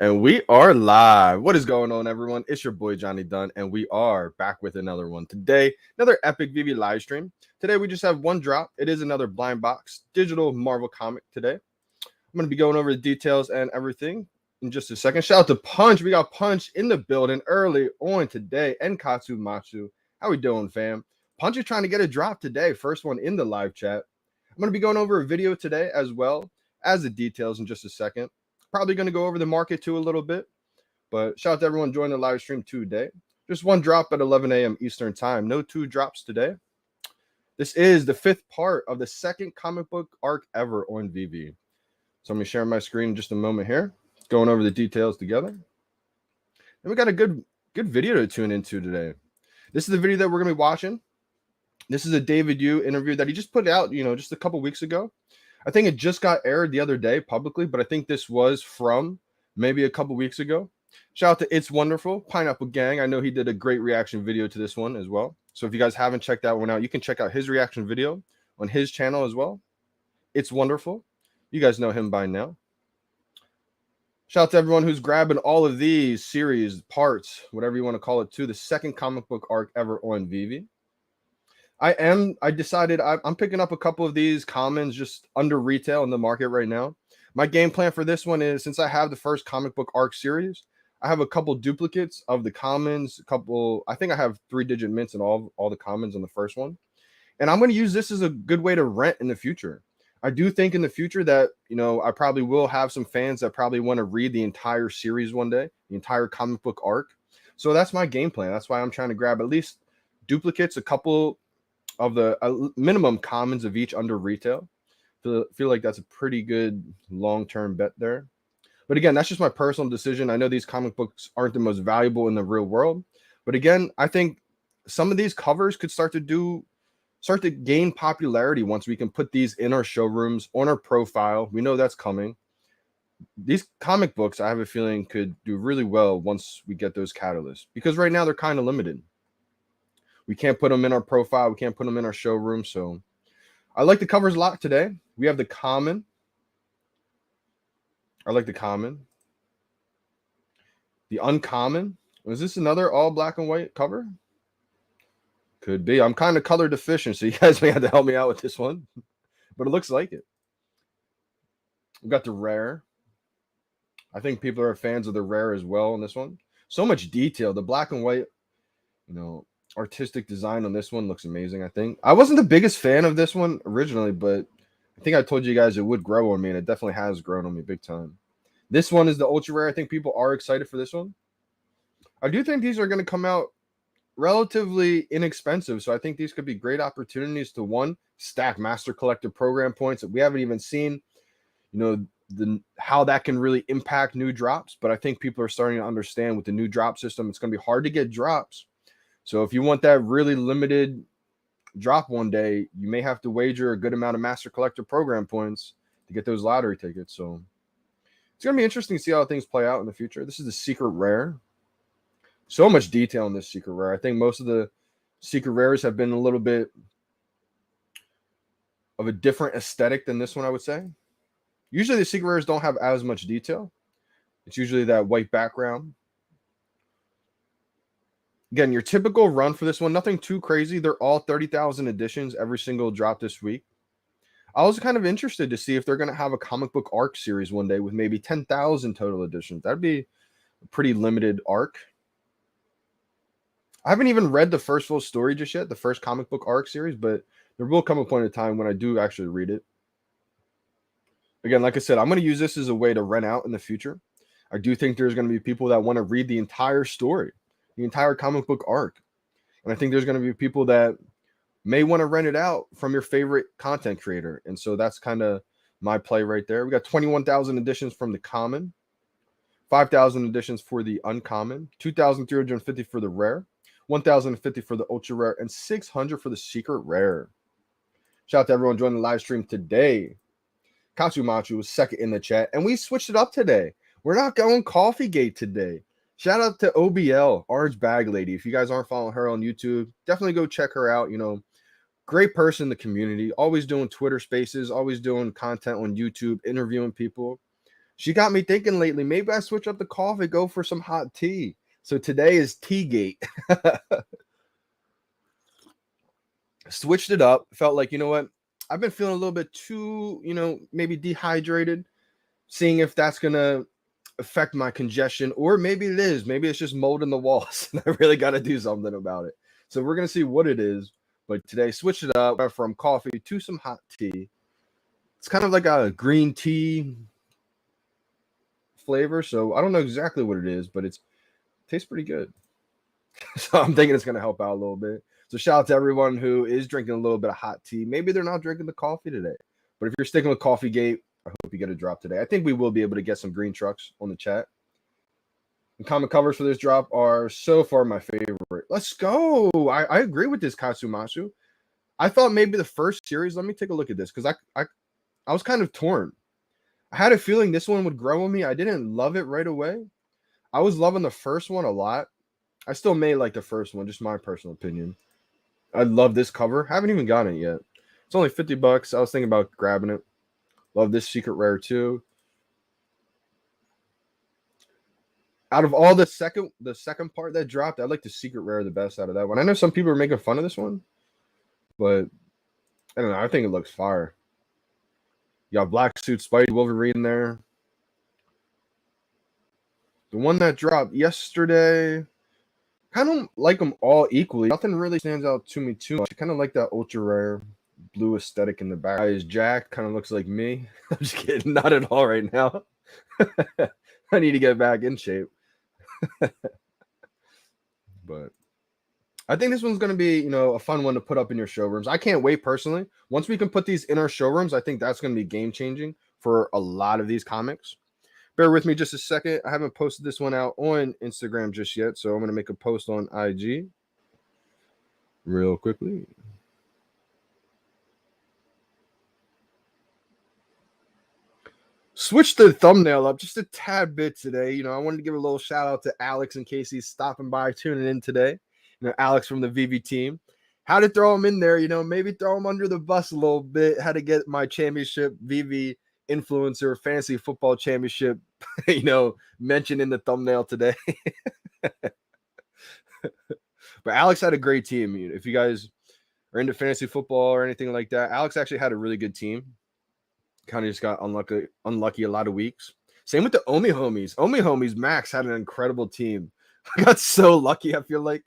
And we are live. What is going on, everyone? It's your boy Johnny Dunn, and we are back with another one today. Another epic VeVe live stream. Today we just have one drop. It is another blind box digital Marvel comic today. I'm going to be going over the details and everything in just a second. Shout out to Punch. We got Punch in the building early on today, and Katsu Matsu. How we doing, fam? Punch is trying to get a drop today. First one in the live chat. I'm going to be going over a video today as well as the details in just a second. Probably going to go over the market too a little bit, but shout out to everyone joining the live stream today. Just one drop at 11 a.m. Eastern time. No two drops today. This is the fifth part of the second comic book arc ever on VeVe. So I'm going to share my screen in just a moment here, going over the details together. And we got a good video to tune into today. This is the video that we're going to be watching. This is a David Yu interview that he just put out, just a couple weeks ago. I think it just got aired the other day publicly, but I think this was from maybe a couple weeks ago. Shout out to It's Wonderful, Pineapple Gang. I know he did a great reaction video to this one as well. So if you guys haven't checked that one out, you can check out his reaction video on his channel as well. It's Wonderful. You guys know him by now. Shout out to everyone who's grabbing all of these series, parts, whatever you want to call it, to the second comic book arc ever on VeVe. I decided I'm picking up a couple of these commons just under retail in the market right now. My game plan for this one is, since I have the first comic book arc series, I have a couple duplicates of the commons, I think I have 3-digit mints and all the commons on the first one. And I'm going to use this as a good way to rent in the future. I do think in the future that, I probably will have some fans that probably want to read the entire series one day, the entire comic book arc. So that's my game plan. That's why I'm trying to grab at least duplicates, a couple of the minimum commons of each under retail. Feel like that's a pretty good long-term bet there. But again, that's just my personal decision. I know these comic books aren't the most valuable in the real world. But again, I think some of these covers could start to gain popularity once we can put these in our showrooms, on our profile. We know that's coming. These comic books, I have a feeling, could do really well once we get those catalysts. Because right now they're kind of limited. We can't put them in our profile. We can't put them in our showroom. So I like the covers a lot today. We have the common. I like the common. The uncommon. Was this another all black and white cover? Could be. I'm kind of color deficient, so you guys may have to help me out with this one. But it looks like it. We've got the rare. I think people are fans of the rare as well in this one. So much detail. The black and white, artistic design on this one looks amazing. I think I wasn't the biggest fan of this one originally, but I think I told you guys it would grow on me, and it definitely has grown on me big time. This one is the ultra rare. I think people are excited for this one. I do think these are going to come out relatively inexpensive, so I think these could be great opportunities to, one, stack master collector program points that we haven't even seen, how that can really impact new drops. But I think people are starting to understand with the new drop system, it's going to be hard to get drops. So if you want that really limited drop one day, you may have to wager a good amount of master collector program points to get those lottery tickets. So it's going to be interesting to see how things play out in the future. This is the secret rare. So much detail in this secret rare. I think most of the secret rares have been a little bit of a different aesthetic than this one, I would say. Usually the secret rares don't have as much detail. It's usually that white background. Again, your typical run for this one, nothing too crazy. They're all 30,000 editions, every single drop this week. I was kind of interested to see if they're going to have a comic book arc series one day with maybe 10,000 total editions. That'd be a pretty limited arc. I haven't even read the first full story just yet, the first comic book arc series, but there will come a point in time when I do actually read it. Again, like I said, I'm going to use this as a way to rent out in the future. I do think there's going to be people that want to read the entire story, the entire comic book arc. And I think there's going to be people that may want to rent it out from your favorite content creator. And so that's kind of my play right there. We got 21,000 editions from the common, 5,000 editions for the uncommon, 2,350 for the rare, 1,050 for the ultra rare, and 600 for the secret rare. Shout out to everyone joining the live stream today. Katsumachu was second in the chat, and we switched it up today. We're not going Coffee Gate today. Shout out to OBL, Orange Bag Lady. If you guys aren't following her on YouTube, definitely go check her out. Great person in the community, always doing Twitter spaces, always doing content on YouTube, interviewing people. She got me thinking lately, maybe I switch up the coffee, go for some hot tea. So today is Teagate. Switched it up. Felt like, you know what? I've been feeling a little bit too, maybe dehydrated. Seeing if that's going to affect my congestion, or maybe it is. Maybe it's just mold in the walls and I really got to do something about it. So we're going to see what it is. But today, switched it up from coffee to some hot tea. It's kind of like a green tea flavor. So I don't know exactly what it is, but it tastes pretty good. So I'm thinking it's going to help out a little bit. So shout out to everyone who is drinking a little bit of hot tea. Maybe they're not drinking the coffee today. But if you're sticking with Coffee Gate, I hope you get a drop today. I think we will be able to get some green trucks on the chat. And comic covers for this drop are so far my favorite. Let's go. I agree with this Katsumasu. I thought maybe the first series, let me take a look at this, because I was kind of torn. I had a feeling this one would grow on me. I didn't love it right away. I was loving the first one a lot. I still may like the first one, just my personal opinion. I love this cover. Haven't even gotten it yet. It's only $50. I was thinking about grabbing it. Love this secret rare too. Out of all the second part that dropped, I like the secret rare the best out of that one. I know some people are making fun of this one, but I don't know. I think it looks fire. You got Black Suit Spidey Wolverine there. The one that dropped yesterday, kind of like them all equally. Nothing really stands out to me too much. I kind of like that ultra rare blue aesthetic in the back. Is Jack, kind of looks like me. I'm just kidding. Not at all right now. I need to get back in shape. But I think this one's going to be, a fun one to put up in your showrooms. I can't wait personally. Once we can put these in our showrooms, I think that's going to be game changing for a lot of these comics. Bear with me just a second. I haven't posted this one out on Instagram just yet, so I'm going to make a post on IG real quickly. Switch the thumbnail up just a tad bit today. I wanted to give a little shout out to Alex in case he's stopping by, tuning in today. Alex from the VeVe team. How to throw him in there, maybe throw him under the bus a little bit. How to get my championship VeVe influencer fantasy football championship, mentioned in the thumbnail today. But Alex had a great team. If you guys are into fantasy football or anything like that, Alex actually had a really good team. Kind of just got unlucky a lot of weeks. Same with the Omi homies. Omi homies, Max had an incredible team. I got so lucky, I feel like,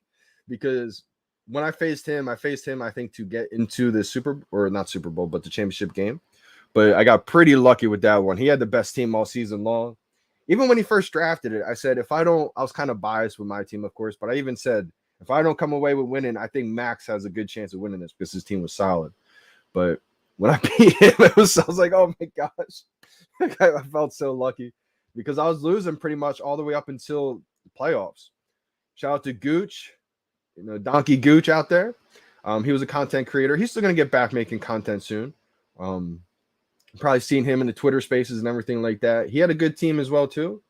because when I faced him, I think to get into the not Super Bowl, but the championship game. But I got pretty lucky with that one. He had the best team all season long. Even when he first drafted it, I said, I was kind of biased with my team, of course, but I even said, if I don't come away with winning, I think Max has a good chance of winning this because his team was solid. But when I beat him, I was like, oh my gosh. I felt so lucky because I was losing pretty much all the way up until the playoffs. Shout out to Gooch, Donkey Gooch out there. He was a content creator. He's still going to get back making content soon. Probably seen him in the Twitter spaces and everything like that. He had a good team as well too.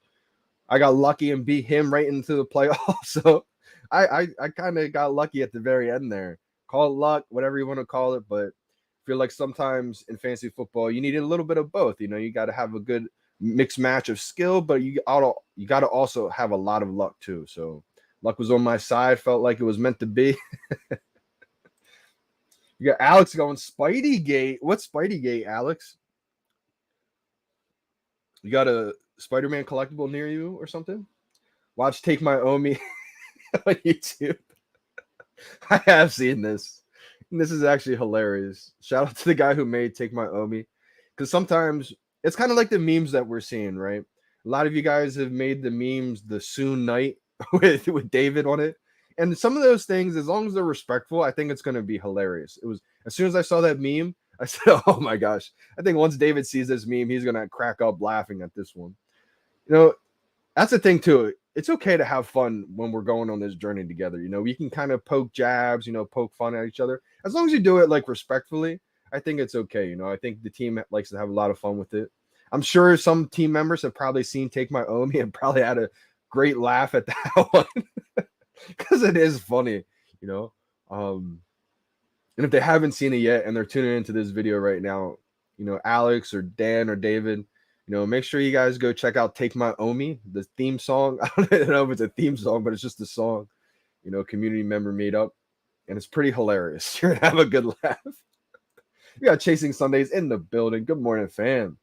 I got lucky and beat him right into the playoffs. So I kind of got lucky at the very end there. Call it luck, whatever you want to call it, but I feel like sometimes in fantasy football, you need a little bit of both. You got to have a good mixed match of skill, but you got to also have a lot of luck too. So luck was on my side. Felt like it was meant to be. You got Alex going Spidey Gate. What's Spidey Gate, Alex? You got a Spider-Man collectible near you or something? Watch Take My Omi on YouTube. I have seen this. And this is actually hilarious. Shout out to the guy who made Take My Omi. Because sometimes it's kind of like the memes that we're seeing, right? A lot of you guys have made the memes the soon night with David on it. And some of those things, as long as they're respectful, I think it's going to be hilarious. It was as soon as I saw that meme, I said, oh my gosh. I think once David sees this meme, he's going to crack up laughing at this one. That's the thing too. It's okay to have fun when we're going on this journey together. We can kind of poke jabs, poke fun at each other. As long as you do it like respectfully, I think it's okay. I think the team likes to have a lot of fun with it. I'm sure some team members have probably seen Take My Omi and probably had a great laugh at that one because it is funny, and if they haven't seen it yet and they're tuning into this video right now, Alex or Dan or David, Make sure you guys go check out Take My Omi, the theme song. I don't know if it's a theme song, but it's just a song, community member made up. And it's pretty hilarious. You're going to have a good laugh. We got Chasing Sundays in the building. Good morning, fam.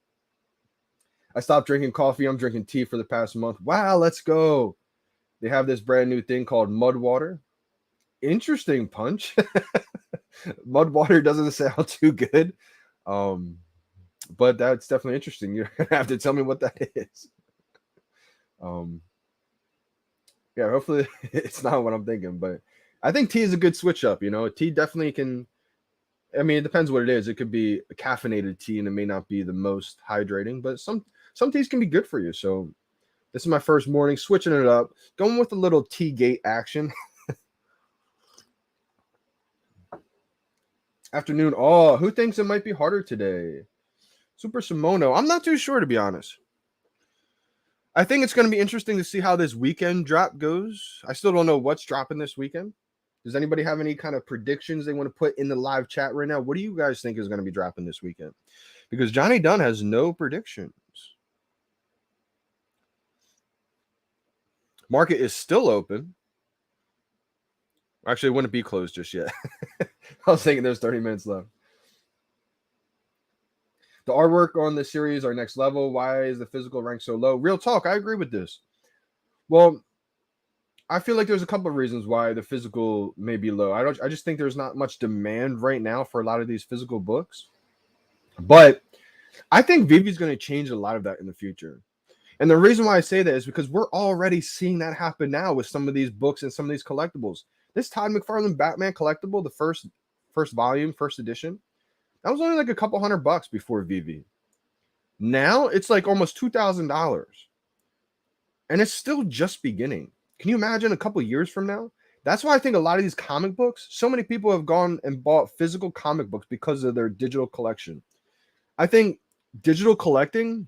I stopped drinking coffee. I'm drinking tea for the past month. Wow, let's go. They have this brand new thing called mud water. Interesting, Punch. Mud water doesn't sound too good. But that's definitely interesting. You're going to have to tell me what that is. Yeah, hopefully it's not what I'm thinking. But I think tea is a good switch up. Tea definitely can. I mean, it depends what it is. It could be a caffeinated tea, and it may not be the most hydrating, but some teas can be good for you. So this is my first morning, switching it up, going with a little tea gate action. Afternoon. Oh, who thinks it might be harder today? Super Simono. I'm not too sure, to be honest. I think it's going to be interesting to see how this weekend drop goes. I still don't know what's dropping this weekend. Does anybody have any kind of predictions they want to put in the live chat right now? What do you guys think is going to be dropping this weekend? Because Johnny Dunn has no predictions. Market is still open. Actually, it wouldn't be closed just yet. I was thinking there's 30 minutes left. The artwork on the series are next level. Why is the physical rank so low? Real talk, I agree with this. Well, I feel like there's a couple of reasons why the physical may be low. I just think there's not much demand right now for a lot of these physical books. But I think VeVe is going to change a lot of that in the future. And the reason why I say that is because we're already seeing that happen now with some of these books and some of these collectibles. This Todd McFarlane Batman collectible, the first volume, first edition, that was only like a couple $100 before VeVe. Now it's like almost $2,000. And it's still just beginning. Can you imagine a couple years from now? That's why I think a lot of these comic books, so many people have gone and bought physical comic books because of their digital collection. I think digital collecting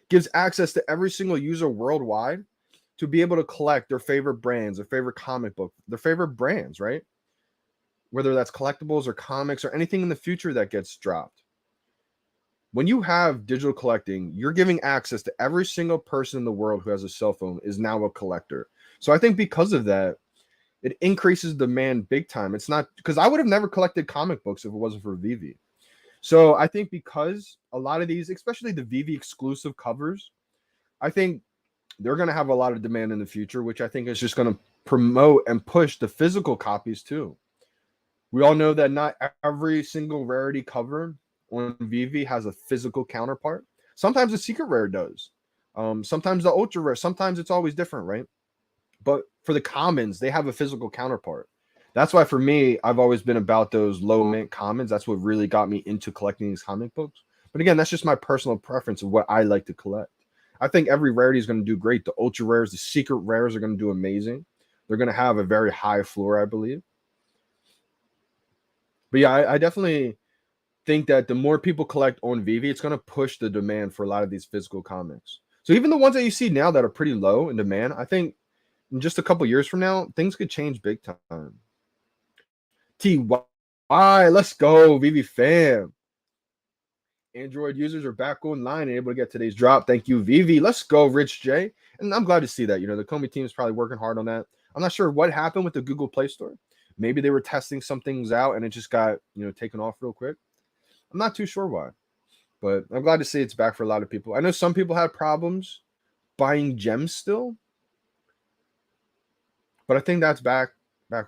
gives access to every single user worldwide to be able to collect their favorite brands, their favorite comic book, their favorite brands, right? Whether that's collectibles or comics or anything in the future that gets dropped. When you have digital collecting, you're giving access to every single person in the world who has a cell phone is now a collector. So I think because of that, it increases demand big time. It's not because I would have never collected comic books if it wasn't for VeVe. So I think because a lot of these, especially the VeVe exclusive covers, I think they're going to have a lot of demand in the future, which I think is just going to promote and push the physical copies too. We all know that not every single rarity cover on VeVe has a physical counterpart. Sometimes the secret rare does. Sometimes the ultra rare. Sometimes it's always different, right? But for the commons, they have a physical counterpart. That's why for me, I've always been about those low mint commons. That's what really got me into collecting these comic books. But again, that's just my personal preference of what I like to collect. I think every rarity is going to do great. The ultra rares, the secret rares are going to do amazing. They're going to have a very high floor, I believe. But yeah, I definitely think that the more people collect on VeVe, it's going to push the demand for a lot of these physical comics. So even the ones that you see now that are pretty low in demand, I think in just a couple years from now, things could change big time. TY, let's go, VeVe fam. Android users are back online and able to get today's drop. Thank you, VeVe. Let's go, Rich J. And I'm glad to see that. The Comey team is probably working hard on that. I'm not sure what happened with the Google Play Store. Maybe they were testing some things out and it just got, taken off real quick. I'm not too sure why, but I'm glad to see it's back for a lot of people. I know some people had problems buying gems still, but I think that's back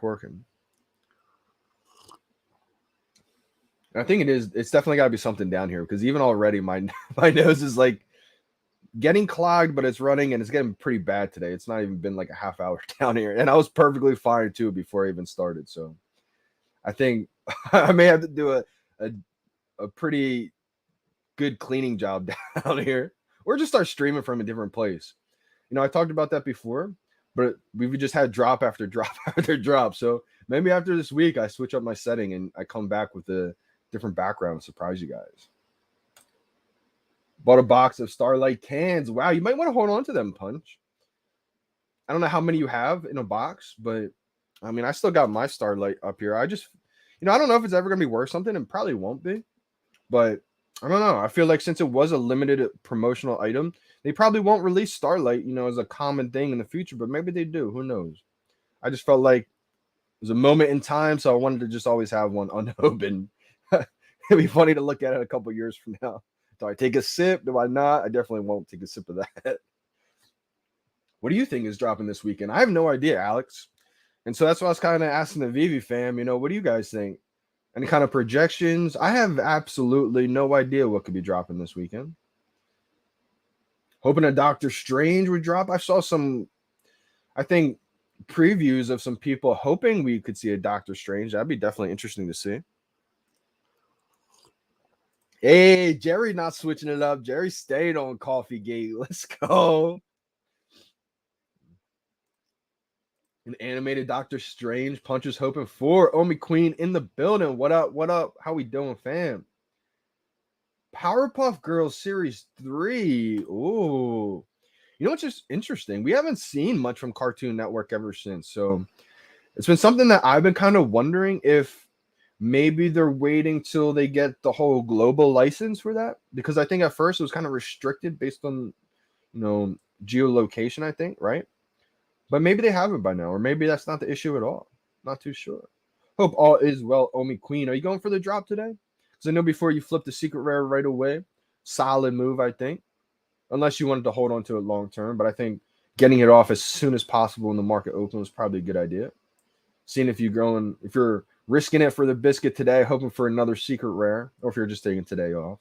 working. And I think it is. It's definitely got to be something down here because even already my nose is like getting clogged, but it's running and it's getting pretty bad today. It's not even been like a half hour down here, and I was perfectly fine too before I even started. So I think I may have to do a pretty good cleaning job down here, or just start streaming from a different place. I talked about that before, but we've just had drop after drop after drop. So maybe after this week, I switch up my setting and I come back with a different background and surprise you guys. Bought a box of Starlight cans. Wow, you might want to hold on to them, Punch. I don't know how many you have in a box, but I mean, I still got my Starlight up here. I just, I don't know if it's ever going to be worth something, and probably won't be. But I don't know. I feel like since it was a limited promotional item, they probably won't release Starlight, as a common thing in the future, but maybe they do. Who knows? I just felt like it was a moment in time, so I wanted to just always have one unopened. It'd be funny to look at it a couple years from now. Do I take a sip? Do I not? I definitely won't take a sip of that. What do you think is dropping this weekend? I have no idea, Alex. And so that's why I was kind of asking the VeVe fam, what do you guys think? Any kind of projections? I have absolutely no idea what could be dropping this weekend. Hoping a Doctor Strange would drop. I saw some, I think, previews of some people hoping we could see a Doctor Strange. That'd be definitely interesting to see. Hey, Jerry not switching it up. Jerry stayed on Coffee Gate. Let's go. An animated Doctor Strange. Punchers hoping for Omi Queen in the building. What up? What up? How we doing, fam? Powerpuff Girls Series 3. Ooh. What's just interesting? We haven't seen much from Cartoon Network ever since. So it's been something that I've been kind of wondering if maybe they're waiting till they get the whole global license for that. Because I think at first it was kind of restricted based on, geolocation, I think, right? But maybe they haven't by now, or maybe that's not the issue at all. Not too sure. Hope all is well, Omi Queen. Are you going for the drop today? Because I know before you flipped the secret rare right away. Solid move, I think. Unless you wanted to hold on to it long term. But I think getting it off as soon as possible when the market opens was probably a good idea. Seeing if you're risking it for the biscuit today, hoping for another secret rare, or if you're just taking today off.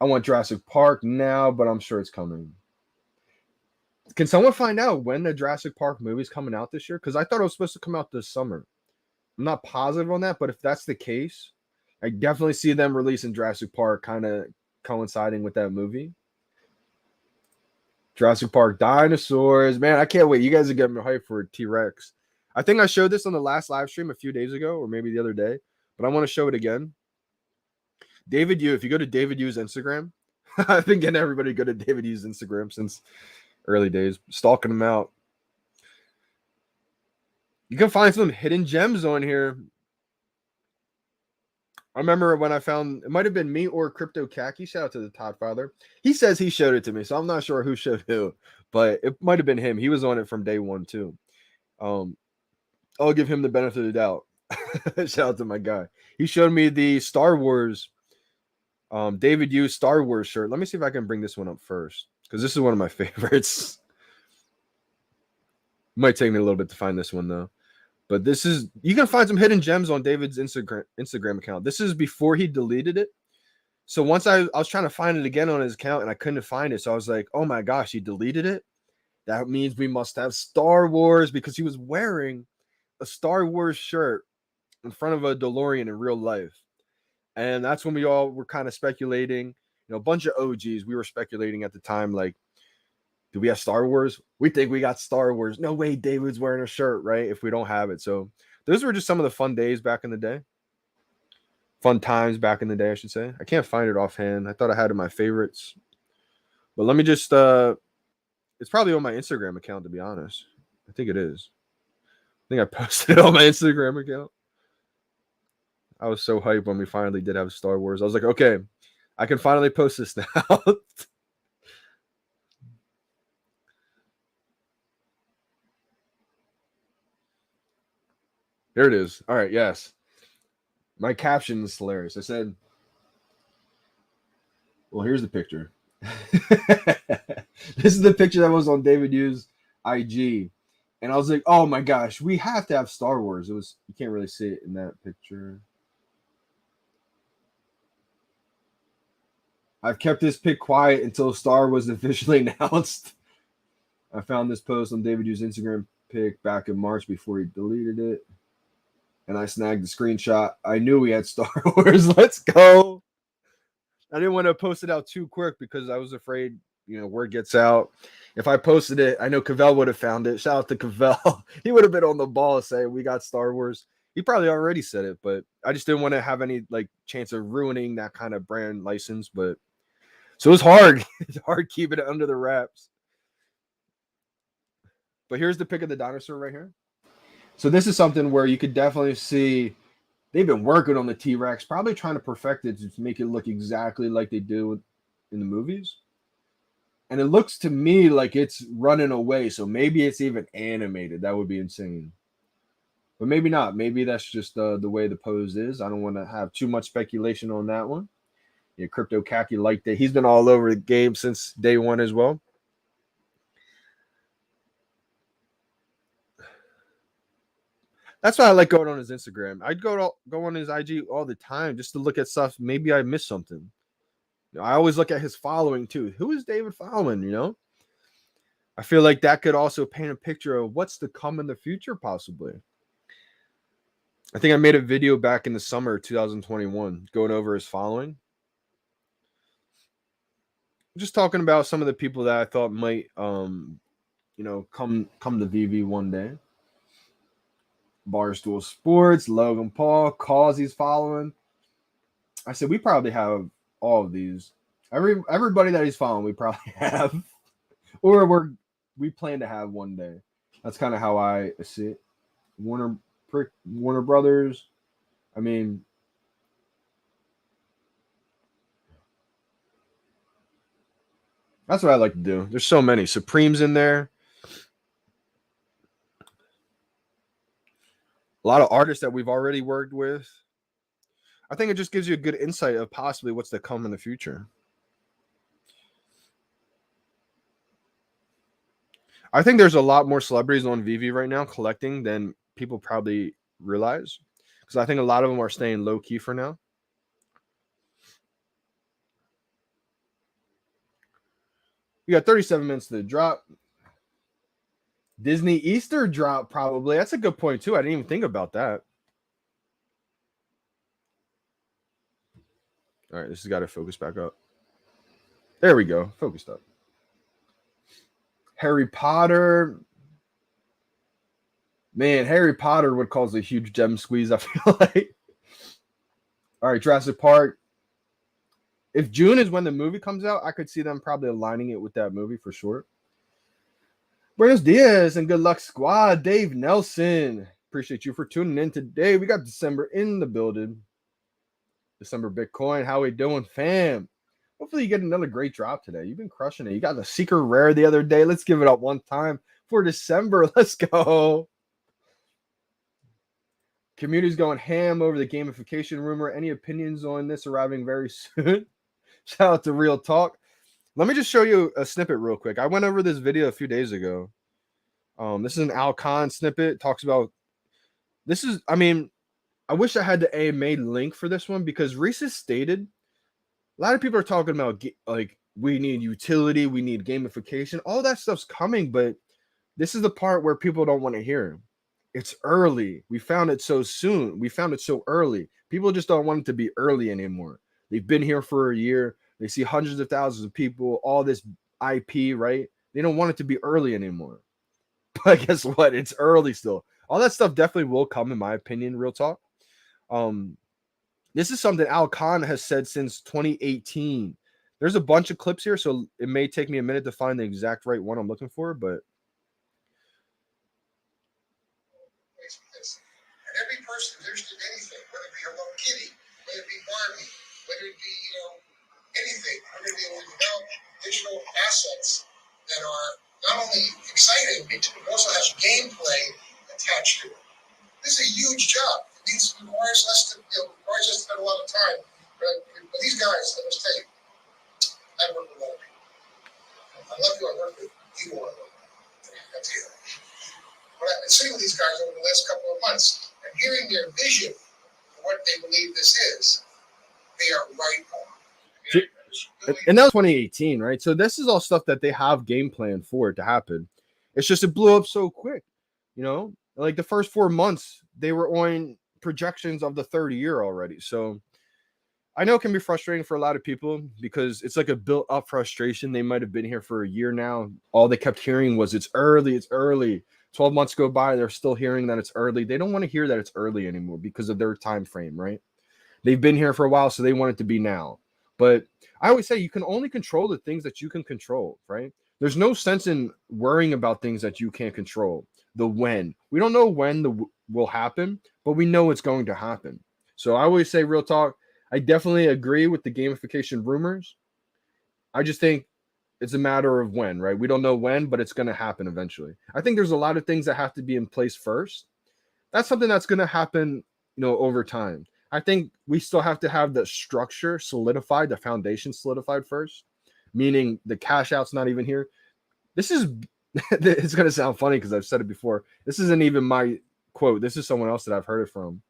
I want Jurassic Park now, but I'm sure it's coming. Can someone find out when the Jurassic Park movie is coming out this year? Because I thought it was supposed to come out this summer. I'm not positive on that, but if that's the case, I definitely see them releasing Jurassic Park kind of coinciding with that movie. Jurassic Park dinosaurs. Man, I can't wait. You guys are getting me hyped for T-Rex. I think I showed this on the last live stream a few days ago, or maybe the other day, but I want to show it again. David Yu, if you go to David Yu's Instagram, I've been getting everybody to go to David Yu's Instagram since early days, stalking them out. You can find some hidden gems on here. I remember when I found, it might have been me or Crypto Khaki. Shout out to the Todd Father. He says he showed it to me, so I'm not sure who showed who, but it might have been him. He was on it from day one too. I'll give him the benefit of the doubt. Shout out to my guy. He showed me the Star Wars, David Yu Star Wars shirt. Let me see if I can bring this one up first, because this is one of my favorites. Might take me a little bit to find this one though. But this is, you can find some hidden gems on David's Instagram account. This is before he deleted it. So once I was trying to find it again on his account and I couldn't find it. So I was like, oh my gosh, he deleted it. That means we must have Star Wars, because he was wearing a Star Wars shirt in front of a DeLorean in real life. And that's when we all were kind of speculating, a bunch of OGs. We were speculating at the time, like, do we have Star Wars? We think we got Star Wars. No way David's wearing a shirt, right? If we don't have it. So those were just some of the fun days back in the day. Fun times back in the day, I should say. I can't find it offhand. I thought I had it in my favorites. But let me just, it's probably on my Instagram account, to be honest. I think it is. I think I posted it on my Instagram account. I was so hyped when we finally did have Star Wars. I was like, okay, I can finally post this now. There it is. All right, yes. My caption is hilarious. I said, well, here's the picture. This is the picture that was on David Yu's IG. And I was like, oh my gosh, we have to have Star Wars. It was, you can't really see it in that picture. I've kept this pic quiet until Star was officially announced. I found this post on David Yu's Instagram pic back in March before he deleted it. And I snagged the screenshot. I knew we had Star Wars. Let's go. I didn't want to post it out too quick because I was afraid, word gets out. If I posted it, I know Cavell would have found it. Shout out to Cavell. He would have been on the ball saying we got Star Wars. He probably already said it, but I just didn't want to have any chance of ruining that kind of brand license. But so it's hard. It's hard keeping it under the wraps. But here's the pic of the dinosaur right here. So this is something where you could definitely see they've been working on the T-Rex, probably trying to perfect it to make it look exactly like they do in the movies. And it looks to me like it's running away. So maybe it's even animated. That would be insane. But maybe not. Maybe that's just the way the pose is. I don't want to have too much speculation on that one. Yeah, Crypto Khaki liked it. He's been all over the game since day one as well. That's why I like going on his Instagram. I'd go on his IG all the time just to look at stuff. Maybe I missed something. I always look at his following too. Who is David following? I feel like that could also paint a picture of what's to come in the future, possibly. I think I made a video back in the summer 2021 going over his following. Just talking about some of the people that I thought might come to VeVe one day. Barstool Sports, Logan Paul, cause he's following. I said we probably have all of these. Everybody that he's following, we probably have, or we plan to have one day. That's kind of how I see it. Warner Brothers. I mean, that's what I like to do. There's so many Supremes in there. A lot of artists that we've already worked with. I think it just gives you a good insight of possibly what's to come in the future. I think there's a lot more celebrities on VeVe right now collecting than people probably realize, because I think a lot of them are staying low key for now. We got 37 minutes to the drop. Disney Easter drop, probably. That's a good point, too. I didn't even think about that. All right, this has got to focus back up. There we go. Focused up. Harry Potter. Man, Harry Potter would cause a huge gem squeeze, I feel like. All right, Jurassic Park. If June is when the movie comes out, I could see them probably aligning it with that movie for sure. Buenos dias and good luck, squad. Dave Nelson. Appreciate you for tuning in today. We got December in the building. December Bitcoin. How we doing, fam? Hopefully you get another great drop today. You've been crushing it. You got the secret rare the other day. Let's give it up one time for December. Let's go. Community's going ham over the gamification rumor. Any opinions on this arriving very soon? Shout out to Real Talk. Let me just show you a snippet real quick. I went over this video a few days ago. This is an Al Khan snippet. Talks about this is, I mean, I wish I had the AMA link for this one, because Reese stated a lot of people are talking about like we need utility, we need gamification. All that stuff's coming, but this is the part where people don't want to hear. It's early. We found it so soon. We found it so early. People just don't want it to be early anymore. They've been here for a year. They see hundreds of thousands of people, all this IP, right? They don't want it to be early anymore. But guess what? It's early still. All that stuff definitely will come, in my opinion, real talk. This is something Al Khan has said since 2018. There's a bunch of clips here, so it may take me a minute to find the exact right one I'm looking for, but and every person who's interested in anything, whether it be Hello Kitty, whether it be Barbie, whether it be anything, we're going to be able to develop digital assets that are not only exciting, but also has gameplay attached to it. This is a huge job. It requires us to spend a lot of time. But these guys, let me tell you, I work with a lot of people. I love you. I work with you. I love you. That's it. But I've been sitting with these guys over the last couple of months and hearing their vision for what they believe this is. They are right on. And that was 2018, right? So this is all stuff that they have game plan for it to happen. It's just it blew up so quick, like the first 4 months they were on projections of the 30-year already. So I know it can be frustrating for a lot of people because it's like a built up frustration. They might have been here for a year now. All they kept hearing was it's early, it's early. 12 months go by, they're still hearing that it's early. They don't want to hear that it's early anymore because of their time frame, right? They've been here for a while, so they want it to be now. But I always say you can only control the things that you can control, right? There's no sense in worrying about things that you can't control. The when. We don't know when will happen, but we know it's going to happen. So I always say, real talk, I definitely agree with the gamification rumors. I just think it's a matter of when, right? We don't know when, but it's going to happen eventually. I think there's a lot of things that have to be in place first. That's something that's going to happen, over time. I think we still have to have the structure solidified, the foundation solidified first, meaning the cash out's not even here. This is, it's going to sound funny because I've said it before. This isn't even my quote. This is someone else that I've heard it from.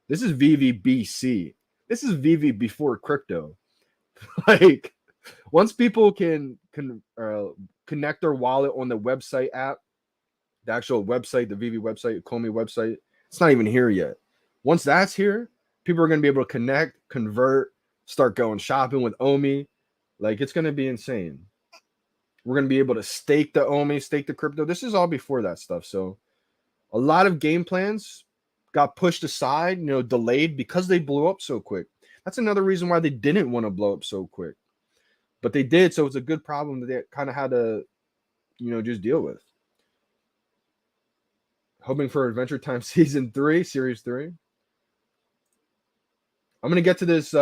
This is VeVe BC. This is VeVe before crypto. Like, once people can connect their wallet on the website app, the actual website, the VeVe website, Comey website, it's not even here yet. Once that's here, people are going to be able to connect, convert, start going shopping with Omi. Like, it's going to be insane. We're going to be able to stake the Omi, stake the crypto. This is all before that stuff. So a lot of game plans got pushed aside, delayed because they blew up so quick. That's another reason why they didn't want to blow up so quick. But they did, so it's a good problem that they kind of had to, just deal with. Hoping for Adventure Time Season 3, Series 3. I'm going to get to this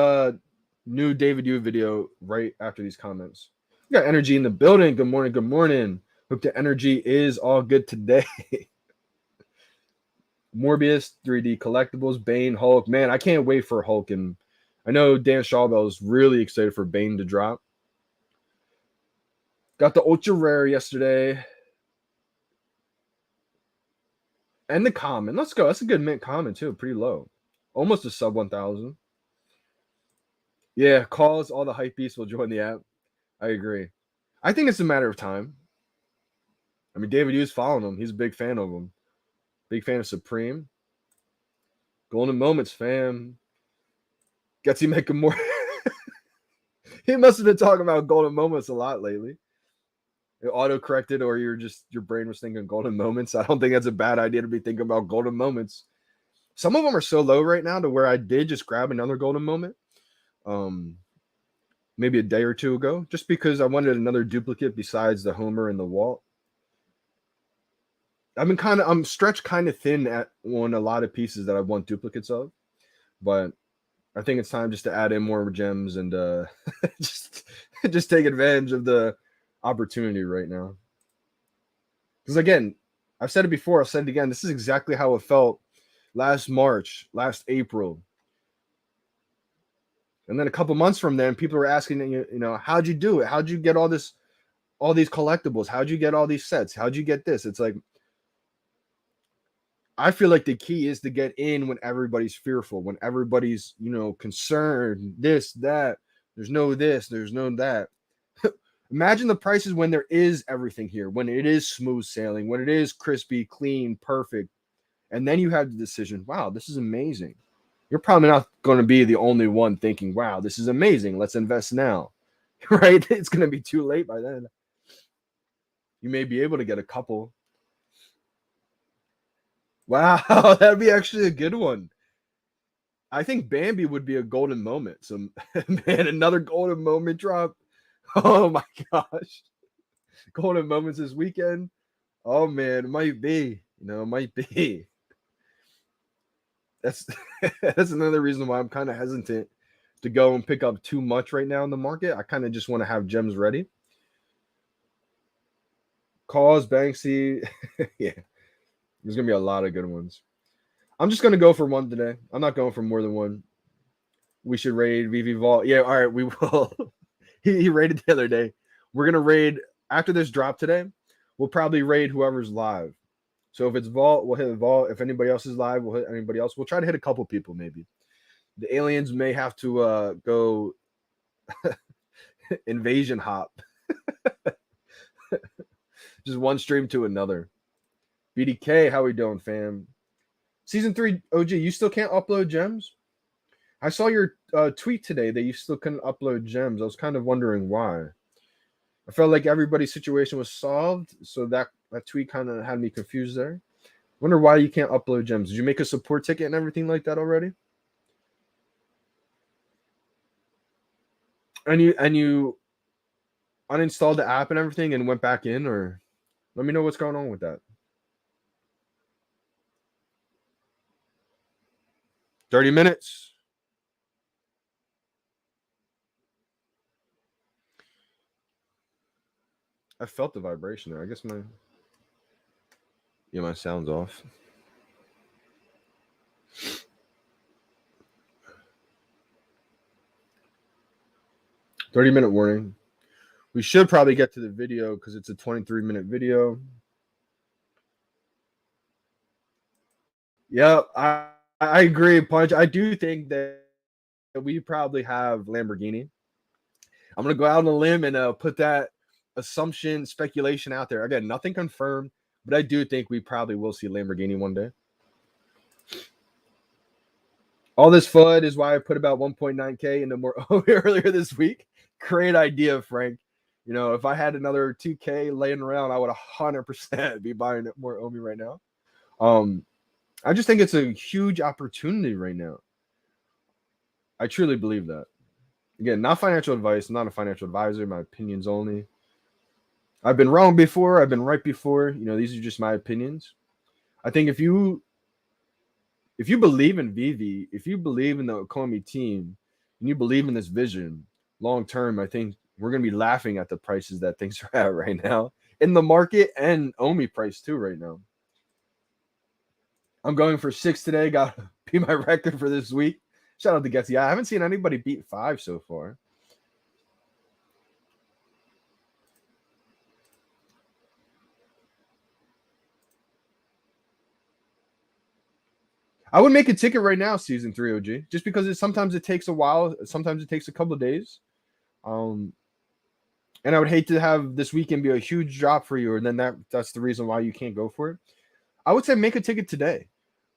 new David Yu video right after these comments. We got energy in the building. Good morning, good morning. Hope the energy is all good today. Morbius, 3D Collectibles, Bane, Hulk. Man, I can't wait for Hulk. And I know Dan Shawbell is really excited for Bane to drop. Got the ultra rare yesterday. And the common. Let's go. That's a good mint common, too. Pretty low. Almost a sub 1,000. Yeah, calls all the hype beasts will join the app. I agree. I think it's a matter of time. I mean, David Yu's following him. He's a big fan of him. Big fan of Supreme. Golden Moments, fam. Gets him making more. He must have been talking about Golden Moments a lot lately. It auto-corrected, or your brain was thinking Golden Moments. I don't think that's a bad idea to be thinking about Golden Moments. Some of them are so low right now to where I did just grab another Golden Moment. Maybe a day or two ago, just because I wanted another duplicate besides the Homer and the Walt. I'm stretched kind of thin on a lot of pieces that I want duplicates of, but I think it's time just to add in more gems and just take advantage of the opportunity right now. Because again, I've said it before, I'll say it again. This is exactly how it felt last March, last April. And then a couple months from then, people were asking, how'd you do it? How'd you get all these collectibles? How'd you get all these sets? How'd you get this? It's like, I feel like the key is to get in when everybody's fearful, when everybody's, concerned, this, that, there's no this, there's no that. Imagine the prices when there is everything here, when it is smooth sailing, when it is crispy, clean, perfect. And then you have the decision, wow, this is amazing. You're probably not going to be the only one thinking, wow, this is amazing. Let's invest now, right? It's going to be too late by then. You may be able to get a couple. Wow, that'd be actually a good one. I think Bambi would be a golden moment. So, man, another golden moment drop. Oh, my gosh. Golden moments this weekend. Oh, man, it might be. It might be. That's another reason why I'm kind of hesitant to go and pick up too much right now in the market. I kind of just want to have gems ready. Cause, Banksy. Yeah. There's going to be a lot of good ones. I'm just going to go for one today. I'm not going for more than one. We should raid VeVe Vault. Yeah, all right, we will. He raided the other day. We're going to raid after this drop today. We'll probably raid whoever's live. So if it's Vault, we'll hit Vault. If anybody else is live, we'll hit anybody else. We'll try to hit a couple people maybe. The aliens may have to go invasion hop. Just one stream to another. BDK, how we doing, fam? Season 3, OG, you still can't upload gems? I saw your tweet today that you still couldn't upload gems. I was kind of wondering why. I felt like everybody's situation was solved, so that tweet kind of had me confused there. Wonder why you can't upload gems. Did you make a support ticket and everything like that already? And you uninstalled the app and everything and went back in, or let me know what's going on with that. 30 minutes. I felt the vibration there. I guess my sound's off. "30-minute warning. We should probably get to the video because it's a 23-minute video." Yep, I agree, Punch. I do think that we probably have Lamborghini. I'm gonna go out on a limb and put that assumption, speculation out there. Again, nothing confirmed, but I do think we probably will see Lamborghini one day. All this FUD is why I put about 1.9K into more earlier this week. Great idea, Frank. You know, if I had another 2K laying around, I would 100% be buying more OMI right now. I just think it's a huge opportunity right now. I truly believe that. Again, not financial advice. I'm not a financial advisor. My opinions only. I've been wrong before. I've been right before. You know, these are just my opinions. I think if you believe in VeVe, if you believe in the Okomi team, and you believe in this vision long term, I think we're going to be laughing at the prices that things are at right now in the market and OMI price too right now. I'm going for 6 today. Got to be my record for this week. Shout out to Getsy. I haven't seen anybody beat 5 so far. I would make a ticket right now, season 3 OG, just because sometimes it takes a while. Sometimes it takes a couple of days. And I would hate to have this weekend be a huge drop for you, and then that's the reason why you can't go for it. I would say make a ticket today.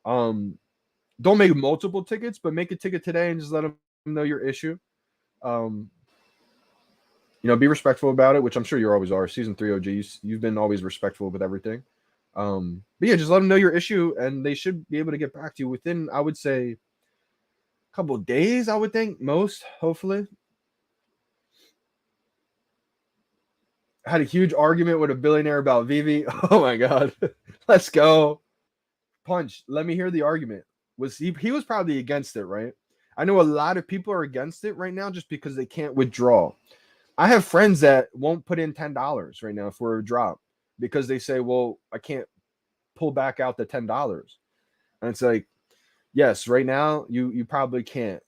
Don't make multiple tickets, but make a ticket today and just let them know your issue. You know, be respectful about it, which I'm sure you always are. Season 3 OGs, you've been always respectful with everything. But yeah, just let them know your issue, and they should be able to get back to you within, I would say, a couple of days. I would think most, hopefully. I had a huge argument with a billionaire about VeVe. Oh my god, let's go. Punch. Let me hear the argument. Was he was probably against it, right? I know a lot of people are against it right now just because they can't withdraw. I have friends that won't put in $10 right now for a drop because they say, well, I can't pull back out the $10. And it's like, yes, right now you probably can't.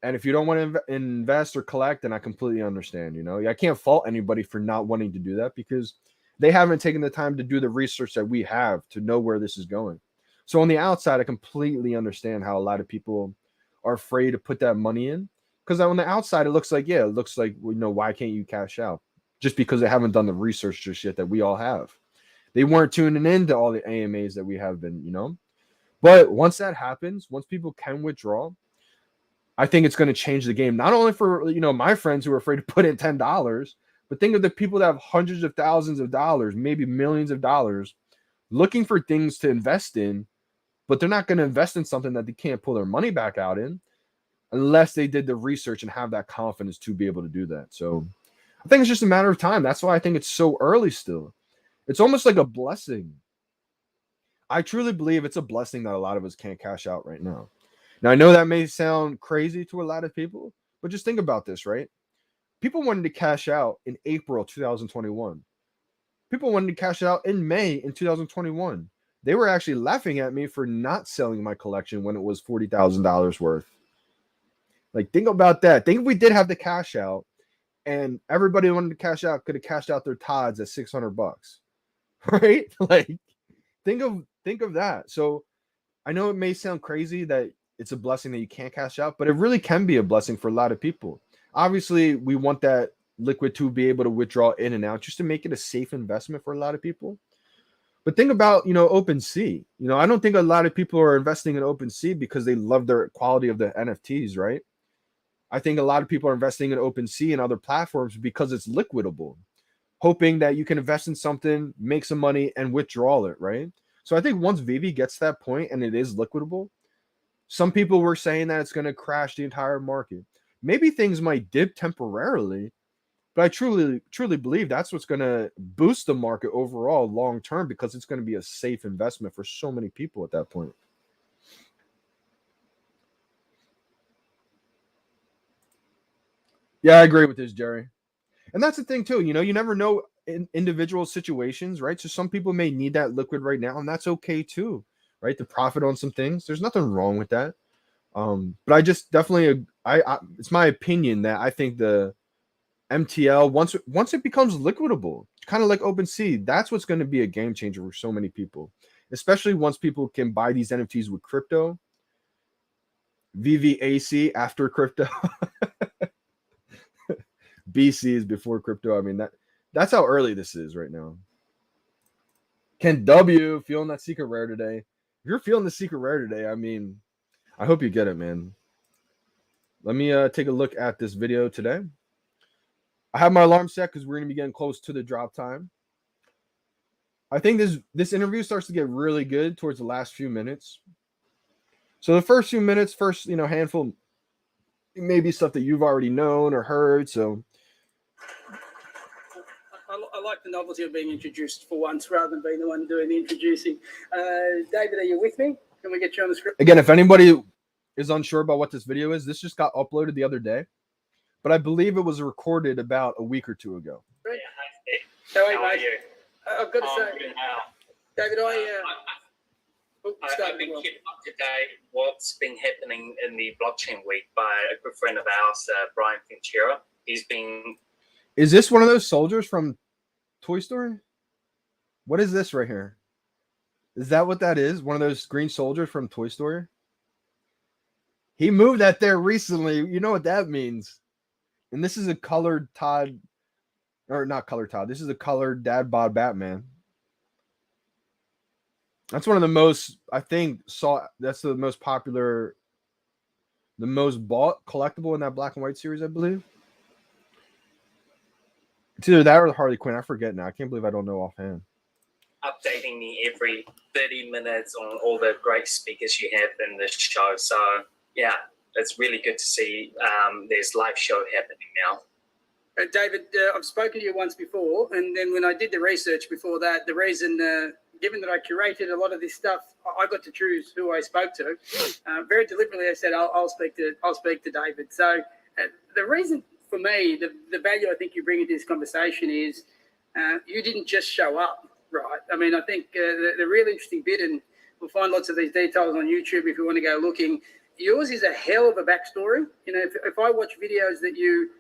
And if you don't want to invest or collect, then I completely understand. You know, I can't fault anybody for not wanting to do that because they haven't taken the time to do the research that we have to know where this is going. So on the outside, I completely understand how a lot of people are afraid to put that money in, because on the outside, it looks like, yeah, it looks like, you know, why can't you cash out? Just because they haven't done the research just yet that we all have. They weren't tuning into all the AMAs that we have been, you know. But once that happens, once people can withdraw, I think it's going to change the game. Not only for, you know, my friends who are afraid to put in $10, but think of the people that have hundreds of thousands of dollars, maybe millions of dollars, looking for things to invest in, but they're not going to invest in something that they can't pull their money back out in unless they did the research and have that confidence to be able to do that. So I think it's just a matter of time. That's why I think it's so early still. It's almost like a blessing. I truly believe it's a blessing that a lot of us can't cash out right now. Now, I know that may sound crazy to a lot of people, but just think about this, right? People wanted to cash out in April 2021. People wanted to cash out in May in 2021. They were actually laughing at me for not selling my collection when it was $40,000 worth. Like, think about that. Think if we did have the cash out and everybody wanted to cash out, could have cashed out their Todds at $600, right? Like, think of that. So I know it may sound crazy that it's a blessing that you can't cash out, but it really can be a blessing for a lot of people. Obviously, we want that liquid to be able to withdraw in and out just to make it a safe investment for a lot of people. But think about, you know, OpenSea. You know, I don't think a lot of people are investing in OpenSea because they love their quality of the NFTs, right? I think a lot of people are investing in OpenSea and other platforms because it's liquidable, hoping that you can invest in something, make some money, and withdraw it, right? So I think once VeVe gets to that point and it is liquidable, some people were saying that it's going to crash the entire market. Maybe things might dip temporarily, but I truly believe that's what's going to boost the market overall long term because it's going to be a safe investment for so many people at that point. Yeah, I agree with this, Jerry. And that's the thing too, you know, you never know in individual situations, right? So some people may need that liquid right now, and that's okay too, right? To profit on some things. There's nothing wrong with that. But I just definitely, I it's my opinion that I think the MTL once it becomes liquidable, kind of like OpenSea, that's what's going to be a game changer for so many people, especially once people can buy these NFTs with crypto. VVAC after crypto. BC is before crypto. I mean that's how early this is right now. Ken W feeling that secret rare today. If you're feeling the secret rare today, I mean, I hope you get it, man. Let me take a look at this video today. I have my alarm set because we're gonna be getting close to the drop time. I think this interview starts to get really good towards the last few minutes. So the first few minutes, handful, maybe stuff that you've already known or heard. So I like the novelty of being introduced for once rather than being the one doing the introducing. David, are you with me? Can we get you on the script? Again, if anybody is unsure about what this video is, this just got uploaded the other day, but I believe it was recorded about a week or two ago. Great. How are you? I've got to say, David, I've been kept up to date what's been happening in the blockchain week by a good friend of ours, Brian Finchera. He's been. Is this one of those soldiers from Toy Story? What is this right here? Is that what that is? One of those green soldiers from Toy Story? He moved that there recently. You know what that means. And this is a colored Todd, or not colored Todd. This is a colored Dad Bod Batman. That's one of the most, I think, that's the most popular, the most bought collectible in that black and white series, I believe. It's either that or the Harley Quinn. I forget now. I can't believe I don't know offhand. Updating me every 30 minutes on all the great speakers you have in this show. So, yeah, it's really good to see there's live show happening now. David, I've spoken to you once before, and then when I did the research before that, the reason, given that I curated a lot of this stuff, I got to choose who I spoke to. Very deliberately, I said I'll speak to David. So the reason for me, the value I think you bring into this conversation is you didn't just show up, right? I mean, I think the really interesting bit, and we'll find lots of these details on YouTube if you want to go looking. Yours is a hell of a backstory. You know, if I watch videos that you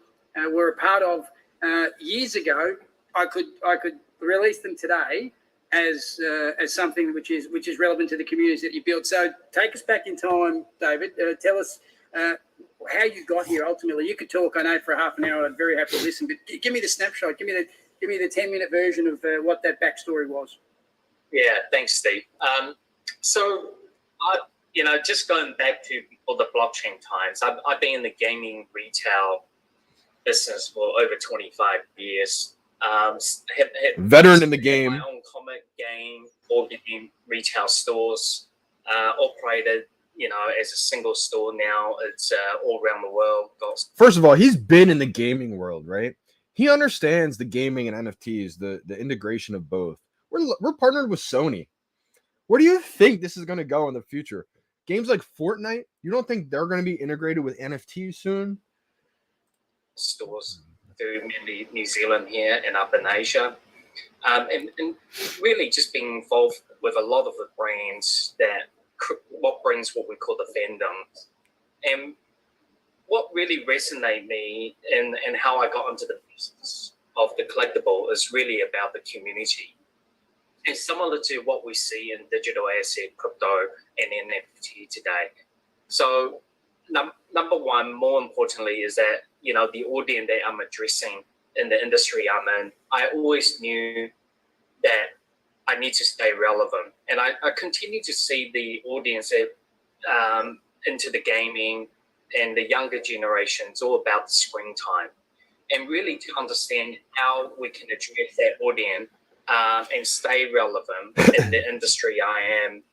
were a part of years ago, I could release them today as something which is relevant to the communities that you built. So take us back in time, David. Tell us how you got here. Ultimately, you could talk, I know, for half an hour. I'd very happy to listen. But give me the snapshot. Give me the 10-minute version of what that backstory was. Yeah, thanks, Steve. So, just going back to all the blockchain times, I've been in the gaming retail business for over 25 years. Veteran in the game. My own comic game, board game retail stores, operated, as a single store now. It's all around the world. First of all, he's been in the gaming world, right? He understands the gaming and NFTs, the integration of both. We're partnered with Sony. Where do you think this is going to go in the future? Games like Fortnite, you don't think they're going to be integrated with NFTs soon? Stores through mainly New Zealand here and up in Asia. And really just being involved with a lot of the brands what brings what we call the fandom. And what really resonated me and how I got into the business of the collectible is really about the community. It's similar to what we see in digital asset, crypto, and NFT today. So number one, more importantly, is that, the audience that I'm addressing in the industry I'm in, I always knew that I need to stay relevant. And I continue to see the audience that, into the gaming and the younger generations all about the screen time. And really to understand how we can address that audience and stay relevant in the industry I am.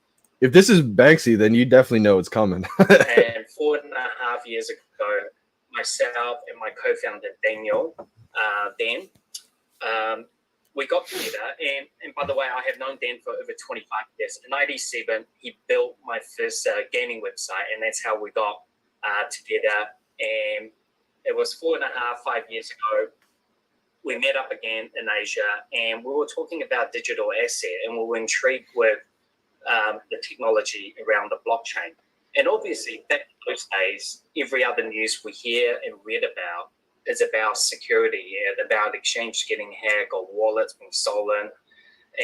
If this is Banksy, then you definitely know it's coming. And 4.5 years ago, myself and my co-founder Daniel, we got together. And by the way, I have known Dan for over 25 years. In '97, he built my first gaming website, and that's how we got together. And it was 4.5, 5 years ago. we met up again in Asia, and we were talking about digital asset, and we were intrigued with the technology around the blockchain. And obviously, back in those days, every other news we hear and read about is about security and about exchange getting hacked or wallets being stolen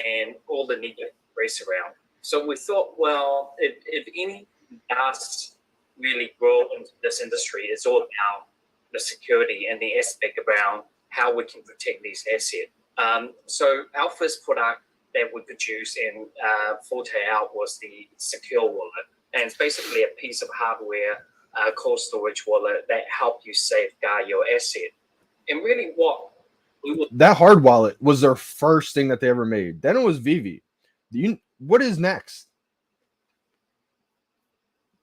and all the negative press around. So we thought, well, if any does really grow into this industry, it's all about the security and the aspect around how we can protect these assets. So our first product that we produced and forte out was the secure wallet. And it's basically a piece of hardware, cold storage wallet that help you safeguard your asset. And really what we would... That hard wallet was their first thing that they ever made. Then it was VeVe. What is next?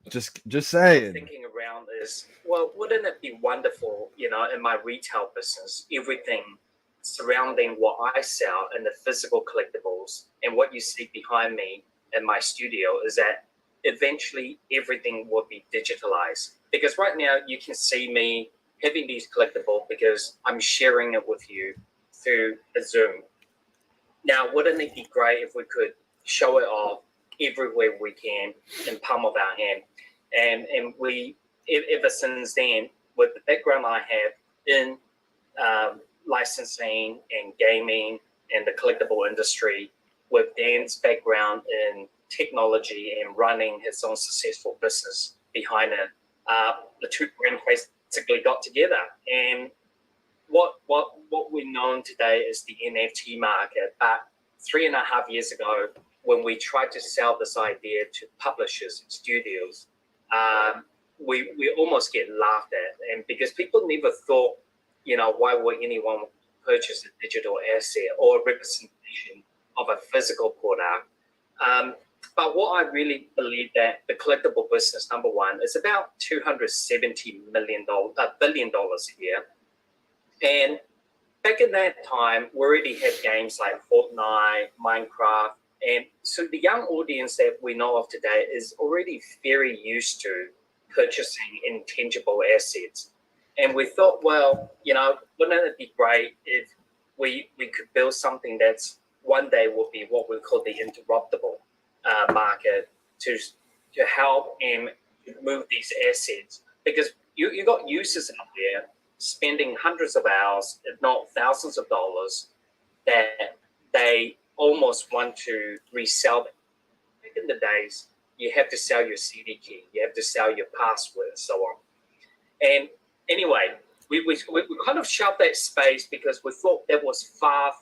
Just saying. Thinking around is, well, wouldn't it be wonderful, in my retail business, everything surrounding what I sell and the physical collectibles and what you see behind me in my studio is that eventually everything will be digitalized. Because right now you can see me having these collectibles because I'm sharing it with you through a Zoom. Now, wouldn't it be great if we could show it off everywhere we can in palm of our hand? And we, ever since then, with the background I have in licensing and gaming and the collectible industry, with Dan's background in technology and running his own successful business behind it, the two brands basically got together. And what we're known today is the NFT market. But 3.5 years ago, when we tried to sell this idea to publishers and studios, we almost get laughed at. And because people never thought, why would anyone purchase a digital asset or a representation of a physical product? But what I really believe that the collectible business, number one, is about $270 billion a year. And back in that time, we already had games like Fortnite, Minecraft. And so the young audience that we know of today is already very used to purchasing intangible assets. And we thought, well, wouldn't it be great if we could build something that's one day will be what we call the interruptible market to help and move these assets, because you got users out there spending hundreds of hours, if not thousands of dollars, that they almost want to resell them. Back in the days, you have to sell your CD key, you have to sell your password, and so on. And anyway, we kind of shoved that space because we thought that was far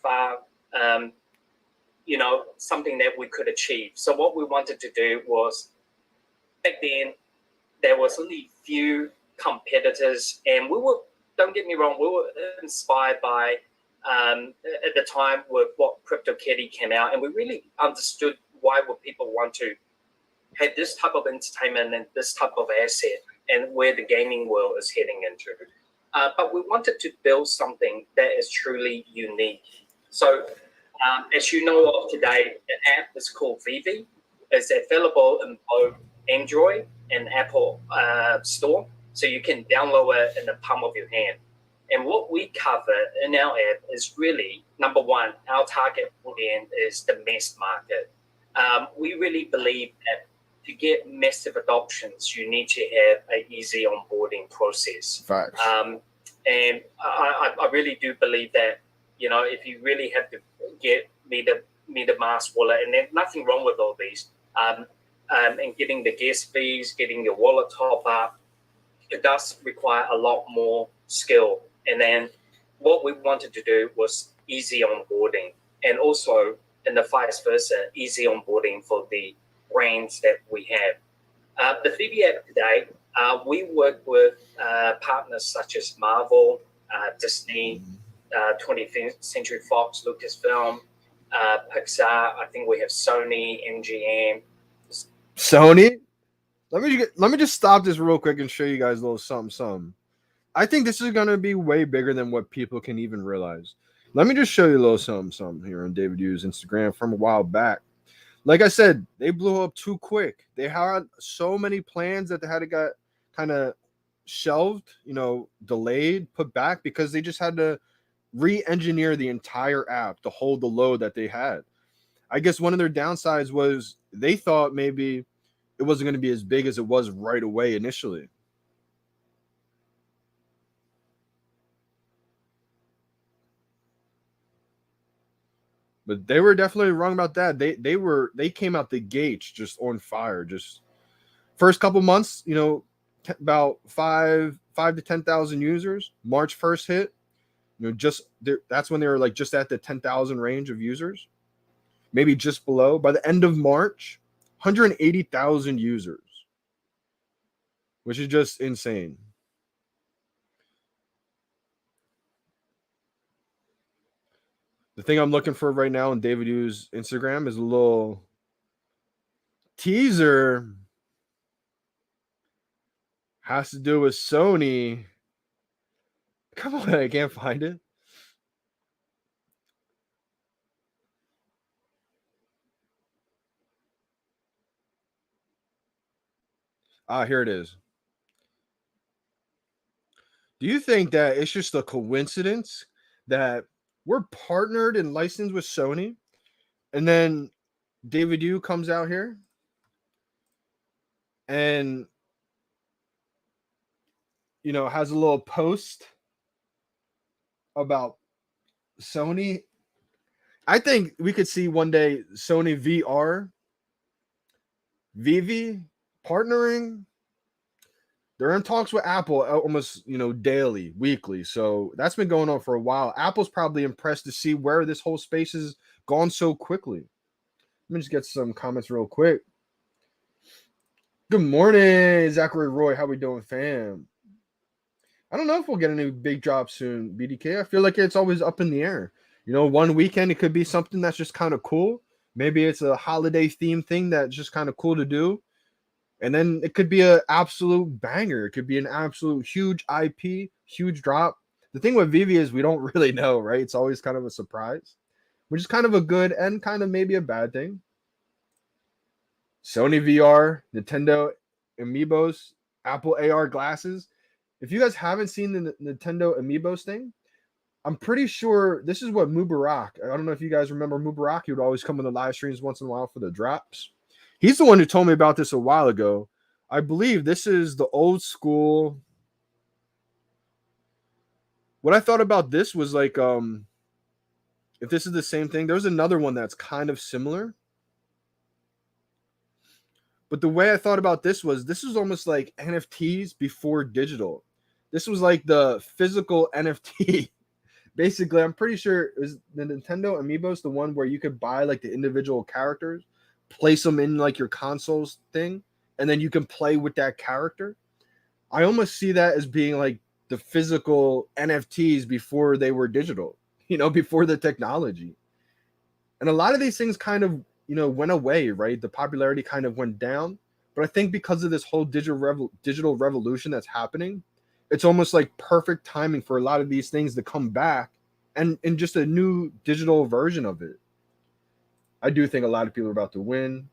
something that we could achieve. So what we wanted to do was, back then, there was only few competitors, and we were, don't get me wrong, we were inspired by, at the time, with what CryptoKitty came out, and we really understood why would people want to have this type of entertainment and this type of asset and where the gaming world is heading into. But we wanted to build something that is truly unique. So as you know of today, the app is called VeVe. It's available in both Android and Apple store. So you can download it in the palm of your hand. And what we cover in our app is really, number one, our target audience is the mass market. We really believe that to get massive adoptions, you need to have an easy onboarding process. Facts. And I really do believe that, if you really have to get MetaMask wallet, and there's nothing wrong with all these, and getting the guest fees, getting your wallet top up, it does require a lot more skill. And then what we wanted to do was easy onboarding, and also in the vice versa, easy onboarding for the brands that we have. The VeVe app today, we work with partners such as Marvel, Disney, 20th Century Fox, Lucasfilm, Pixar. I think we have Sony, MGM. Sony? Let me just stop this real quick and show you guys a little something. I think this is going to be way bigger than what people can even realize. Let me just show you a little something here on David Yu's Instagram from a while back. Like I said, they blew up too quick. They had so many plans that they had to get kind of shelved, delayed, put back, because they just had to re-engineer the entire app to hold the load that they had. I guess one of their downsides was they thought maybe it wasn't going to be as big as it was right away initially. But they were definitely wrong about that. They came out the gates just on fire. Just first couple months, about 5 to 10,000 users. March 1st hit, that's when they were like just at the 10,000 range of users, maybe just below. By the end of March, 180,000 users, which is just insane. The thing I'm looking for right now on David Yu's Instagram is a little teaser. Has to do with Sony. Come on, I can't find it. Here it is. Do you think that it's just a coincidence that we're partnered and licensed with Sony, and then David Yu comes out here and has a little post about Sony? I think we could see one day Sony VR, VeVe partnering. They're in talks with Apple almost, daily, weekly. So that's been going on for a while. Apple's probably impressed to see where this whole space has gone so quickly. Let me just get some comments real quick. Good morning, Zachary Roy. How we doing, fam? I don't know if we'll get any big drops soon, BDK. I feel like it's always up in the air. One weekend it could be something that's just kind of cool. Maybe it's a holiday theme thing that's just kind of cool to do. And then it could be an absolute banger. It could be an absolute huge IP, huge drop. The thing with VeVe is we don't really know, right? It's always kind of a surprise, which is kind of a good and kind of maybe a bad thing. Sony VR, Nintendo Amiibos, Apple AR glasses. If you guys haven't seen the Nintendo Amiibos thing, I'm pretty sure this is what Mubarak. I don't know if you guys remember Mubarak. He would always come on the live streams once in a while for the drops. He's the one who told me about this a while ago. I believe this is the old school. What I thought about this was like, if this is the same thing, there's another one that's kind of similar. But the way I thought about this was almost like NFTs before digital. This was like the physical NFT. Basically, I'm pretty sure is the Nintendo Amiibos the one where you could buy like the individual characters, place them in like your consoles thing, and then you can play with that character. I almost see that as being like the physical NFTs before they were digital, before the technology. And a lot of these things kind of, went away, right? The popularity kind of went down. But I think because of this whole digital revolution that's happening, it's almost like perfect timing for a lot of these things to come back and in just a new digital version of it. I do think a lot of people are about to win.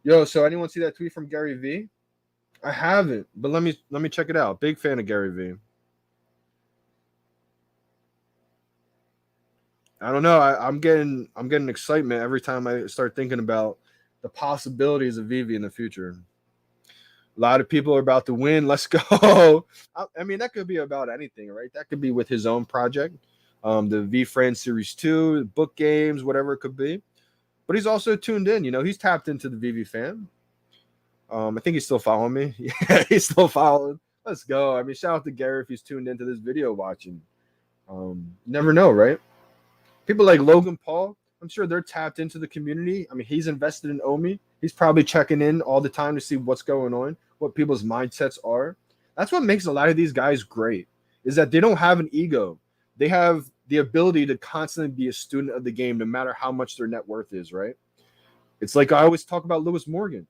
Yo, so anyone see that tweet from Gary V? I haven't, but let me check it out. Big fan of Gary V. I don't know. I'm getting excitement every time I start thinking about the possibilities of VeVe in the future. A lot of people are about to win. Let's go. I mean, that could be about anything, right? That could be with his own project, the VeFriends Series 2, book games, whatever it could be. But he's also tuned in. He's tapped into the VeVe fan. I think he's still following me. Yeah, he's still following. Let's go. I mean, shout out to Gary if he's tuned into this video watching. Never know, right? People like Logan Paul, I'm sure they're tapped into the community. I mean, he's invested in Omi. He's probably checking in all the time to see what's going on, what people's mindsets are. That's what makes a lot of these guys great, is that they don't have an ego. They have the ability to constantly be a student of the game, no matter how much their net worth is, right? It's like I always talk about Lewis Morgan.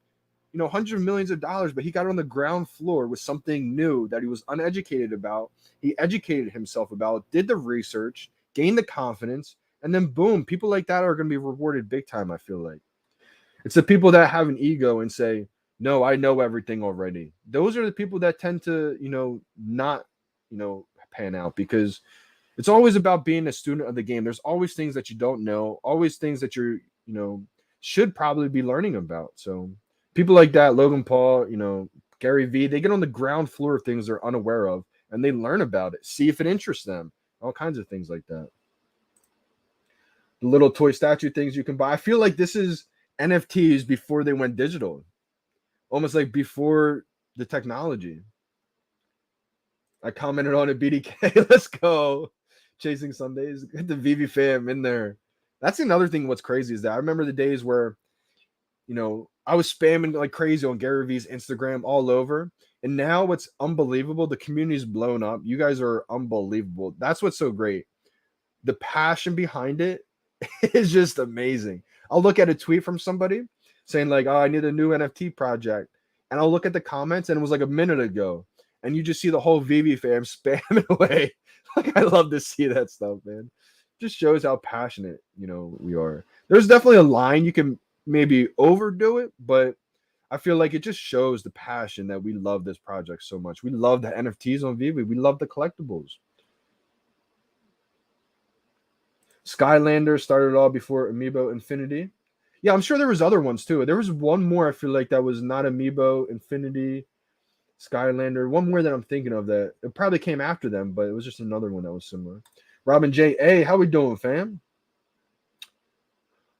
Hundreds of millions of dollars, but he got on the ground floor with something new that he was uneducated about. He educated himself about, did the research, gained the confidence, and then boom, people like that are going to be rewarded big time, I feel like. It's the people that have an ego and say, no, I know everything already. Those are the people that tend to, not, pan out, because It's always about being a student of the game. There's always things that you don't know, always things that you're, should probably be learning about. So people like that, Logan Paul, Gary Vee, they get on the ground floor of things they're unaware of and they learn about it, see if it interests them, all kinds of things like that. The little toy statue things you can buy. I feel like this is NFTs before they went digital, almost like before the technology. I commented on it, BDK. Let's go. Chasing Sundays. Get the VeVe fam in there. That's another thing. What's crazy is that I remember the days where, I was spamming like crazy on Gary Vee's Instagram all over. And now what's unbelievable, the community's blown up. You guys are unbelievable. That's what's so great. The passion behind it is just amazing. I'll look at a tweet from somebody saying like, oh, I need a new NFT project. And I'll look at the comments and it was like a minute ago. And you just see the whole VeVe fam spamming away. Like, I love to see that stuff, man. Just shows how passionate, we are. There's definitely a line you can maybe overdo it, but I feel like it just shows the passion that we love this project so much. We love the NFTs on VeVe. We love the collectibles. Skylander started all before Amiibo Infinity. Yeah, I'm sure there was other ones too. There was one more I feel like that was not Amiibo Infinity. Skylander, one more that I'm thinking of that it probably came after them, but it was just another one that was similar. Robin J. Hey, how we doing, fam?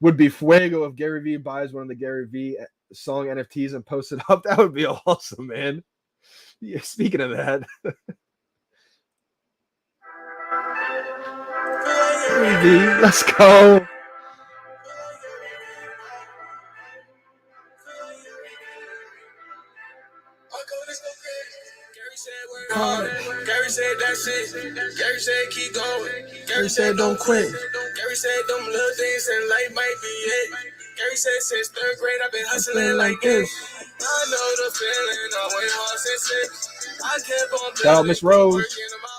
Would be fuego if Gary Vee buys one of the Gary Vee song NFTs and posts it up. That would be awesome, man. Yeah, speaking of that. Gary Vee, let's go. Gary said that's it. Gary said keep going. Gary said don't quit. Gary said them little things in life might be it. Gary said since third grade I've been hustling like this. I know the feeling. I went hard since six. I kept on Shout out Miss Rose. You're gonna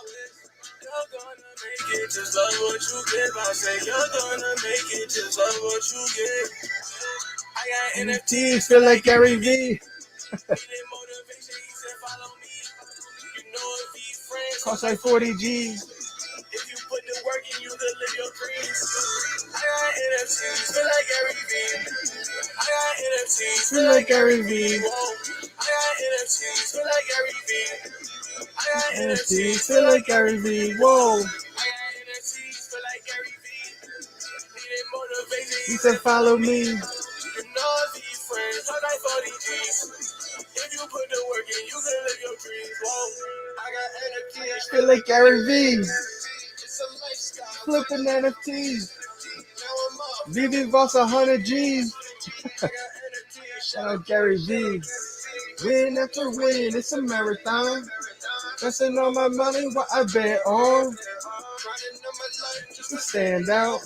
make it, just love what you give. I say you're gonna make it, just love what you give. I got NFTs, feel like Gary Vee. Cost like 40 G's. If you put the work in, you could live your dreams. I got NFTs, feel like Gary Vee. I got NFTs, feel like Gary Vee. I got NFTs, feel like Gary Vee. I got NFTs, feel like Gary Vee. Whoa. I got NFTs, feel like Gary Vee. Needed motivation. He said, follow me. You know these friends, I like 40 G's. If you put the work in, you can live your dreams. Whoa. I got NFTs, feel like Gary Vee. it's a lifestyle. Flipping NFTs. Now I'm up. VeVe Voss 100 G's. I got NFTs. Shout out Gary Vee. Win after win, it's a marathon. Investing all my money, what I bet on. Just to stand out.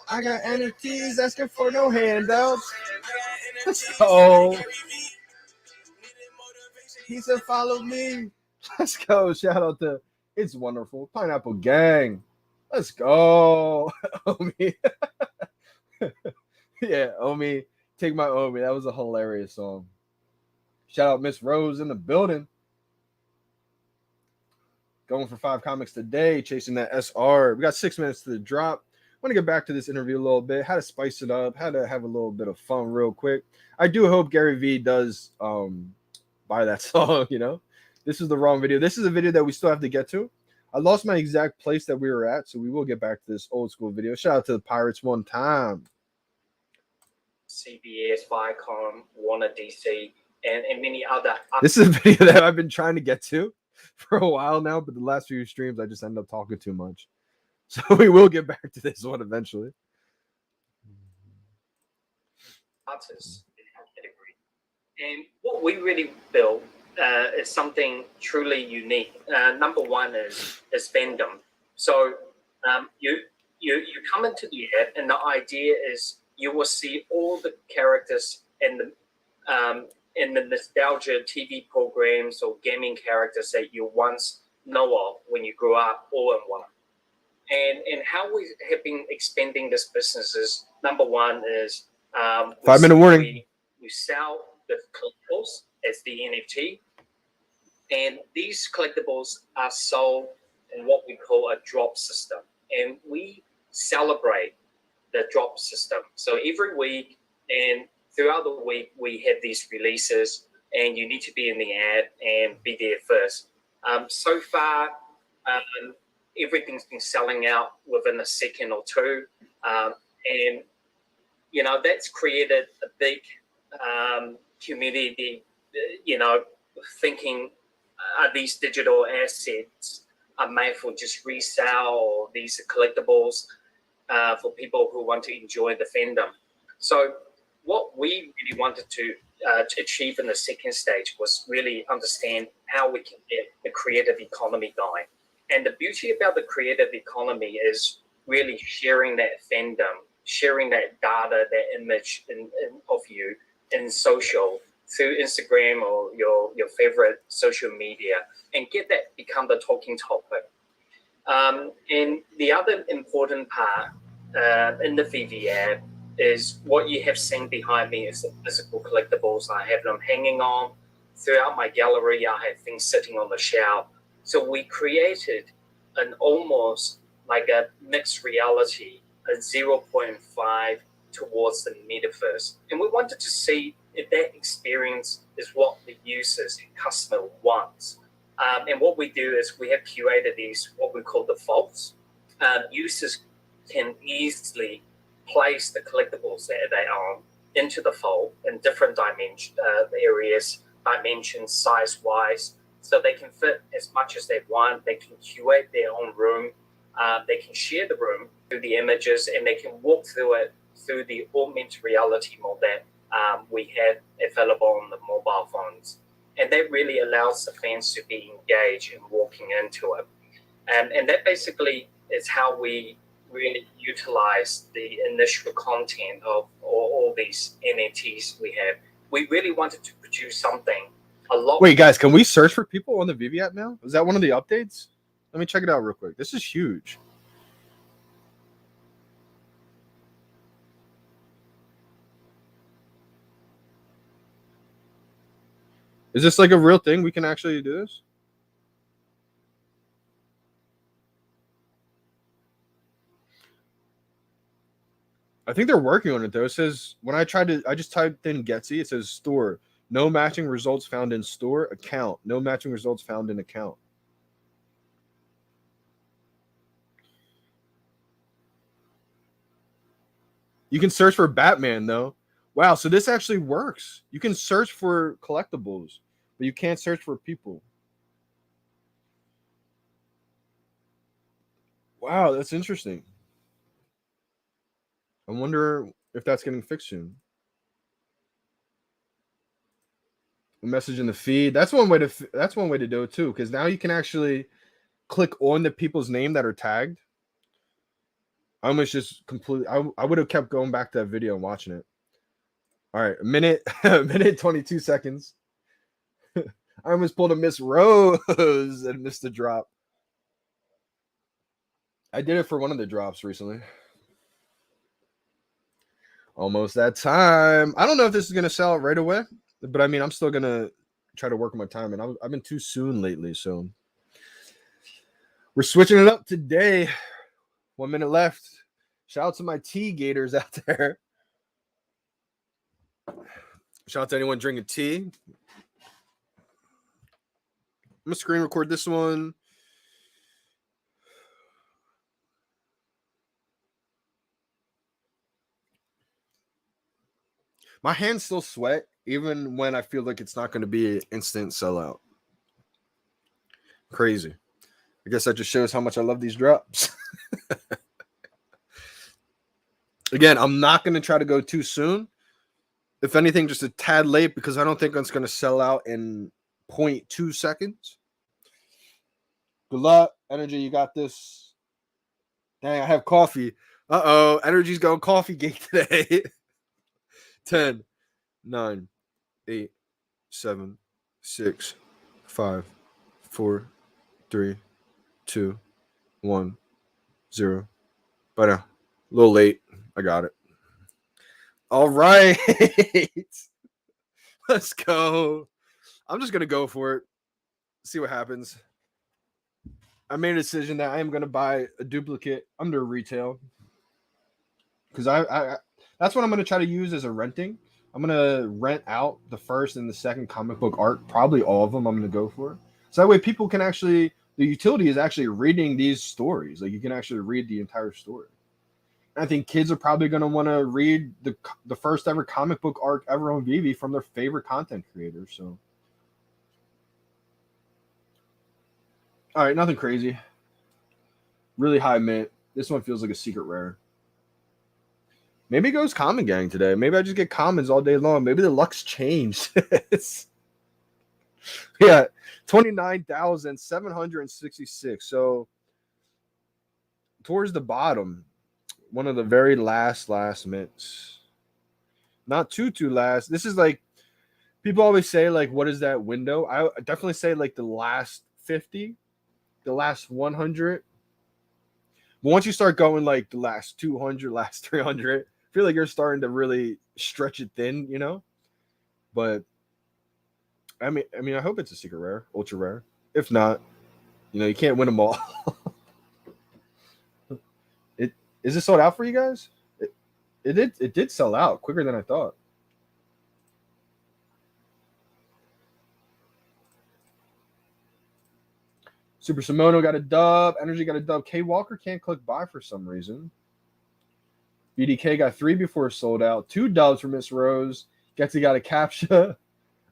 I got NFTs asking for no handouts. Let's go. He said, follow me. Let's go. Shout out to It's Wonderful. Pineapple Gang. Let's go. Omi. Yeah, Omi. Take my Omi. That was a hilarious song. Shout out Miss Rose in the building. Going for 5 comics today. Chasing that SR. We got 6 minutes to the drop. I want to get back to this interview a little bit. How to spice it up. How to have a little bit of fun real quick. I do hope Gary Vee does buy that song, This is the wrong video. This is a video that we still have to get to. I lost my exact place that we were at, so we will get back to this old school video. Shout out to the Pirates one time. CBS, Viacom, Warner DC, and many other. This is a video that I've been trying to get to for a while now, but the last few streams I just end up talking too much. So we will get back to this one eventually. Artists in our category. And what we really built is something truly unique. Number one is fandom. So you come into the app, and the idea is you will see all the characters in the nostalgia TV programs or gaming characters that you once know of when you grew up, all in one. And how we have been expanding this business is, number one is 5-minute warning. We sell the collectibles as the NFT, and these collectibles are sold in what we call a drop system. And we celebrate the drop system. So every week and throughout the week, we have these releases, and you need to be in the ad and be there first. So far, everything's been selling out within a second or two. And, you know, that's created a big community, you know, thinking, are these digital assets are made for just resale, or these are collectibles for people who want to enjoy the fandom. So what we really wanted to achieve in the second stage was really understand how we can get the creative economy going. And the beauty about the creative economy is really sharing that fandom, sharing that data, that image of you in social, through Instagram or your favorite social media, and get that become the talking topic. And the other important part in the VeVe app is what you have seen behind me is the physical collectibles. I have them hanging on throughout my gallery. I have things sitting on the shelf. So we created an almost like a mixed reality, a 0.5 towards the metaverse. And we wanted to see if that experience is what the users and customer wants. And what we do is we have curated these, what we call defaults. Users can easily place the collectibles that they own into the fold in different dimensions, size-wise, so they can fit as much as they want. They can curate their own room. They can share the room through the images, and they can walk through it through the augmented reality mode that we have available on the mobile phones. And that really allows the fans to be engaged in walking into it. And that basically is how we really utilize the initial content of all these NFTs we have. We really wanted to produce something a lot. Wait, guys, can we search for people on the VeVe app now? Is that one of the updates? Let me check it out real quick. This is huge. Is this like a real thing? We can actually do this? I think they're working on it though. It says when I just typed in Getsy, it says store. No matching results found in store. Account. No matching results found in account. You can search for Batman though. Wow, so this actually works. You can search for collectibles, but you can't search for people. Wow, that's interesting. I wonder if that's getting fixed soon. A message in the feed. That's one way to do it too, because now you can actually click on the people's name that are tagged. I almost just completely. I would have kept going back to that video and watching it. All right, a minute 22 seconds. I almost pulled a Miss Rose and missed the drop. I did it for one of the drops recently. Almost that time. I don't know if this is gonna sell right away, but I mean, I'm still gonna try to work on my time, and I've been too soon lately, so we're switching it up today. 1 minute left. Shout out to my tea gators out there. Shout out to anyone drinking tea. I'm gonna screen record this one. My hands still sweat, even when I feel like it's not going to be an instant sellout. Crazy. I guess that just shows how much I love these drops. Again, I'm not going to try to go too soon. If anything, just a tad late, because I don't think it's going to sell out in 0.2 seconds. Good luck. Energy, you got this. Dang, I have coffee. Uh-oh. Energy's going coffee gate today. 10, 9, 8, 7, 6, 5, 4, 3, 2, 1, 0. Bye now. A little late. I got it. All right. Let's go. I'm just going to go for it. See what happens. I made a decision that I am going to buy a duplicate under retail because I that's what I'm going to try to use as a renting. I'm going to rent out the first and the second comic book art, probably all of them. I'm going to go for, so that way people can actually, the utility is actually reading these stories. Like you can actually read the entire story. I think kids are probably going to want to read the first ever comic book arc ever on VeVe from their favorite content creators. So, all right, nothing crazy. Really high mint. This one feels like a secret rare. Maybe it goes Common Gang today. Maybe I just get commons all day long. Maybe the luck's changed. Yeah, 29,766. So towards the bottom, one of the very last mints. Not too last. This is like, people always say, like, what is that window? I definitely say like the last 50, the last 100. But once you start going like the last 200, last 300, I feel like you're starting to really stretch it thin, you know? But I mean, I hope it's a secret rare, ultra rare. If not, you know, you can't win them all. Is it sold out for you guys? It did sell out quicker than I thought. Super Simono got a dub. Energy got a dub. K Walker can't click buy for some reason. BDK got 3 before it sold out. 2 dubs for Miss Rose. Getsy got a captcha.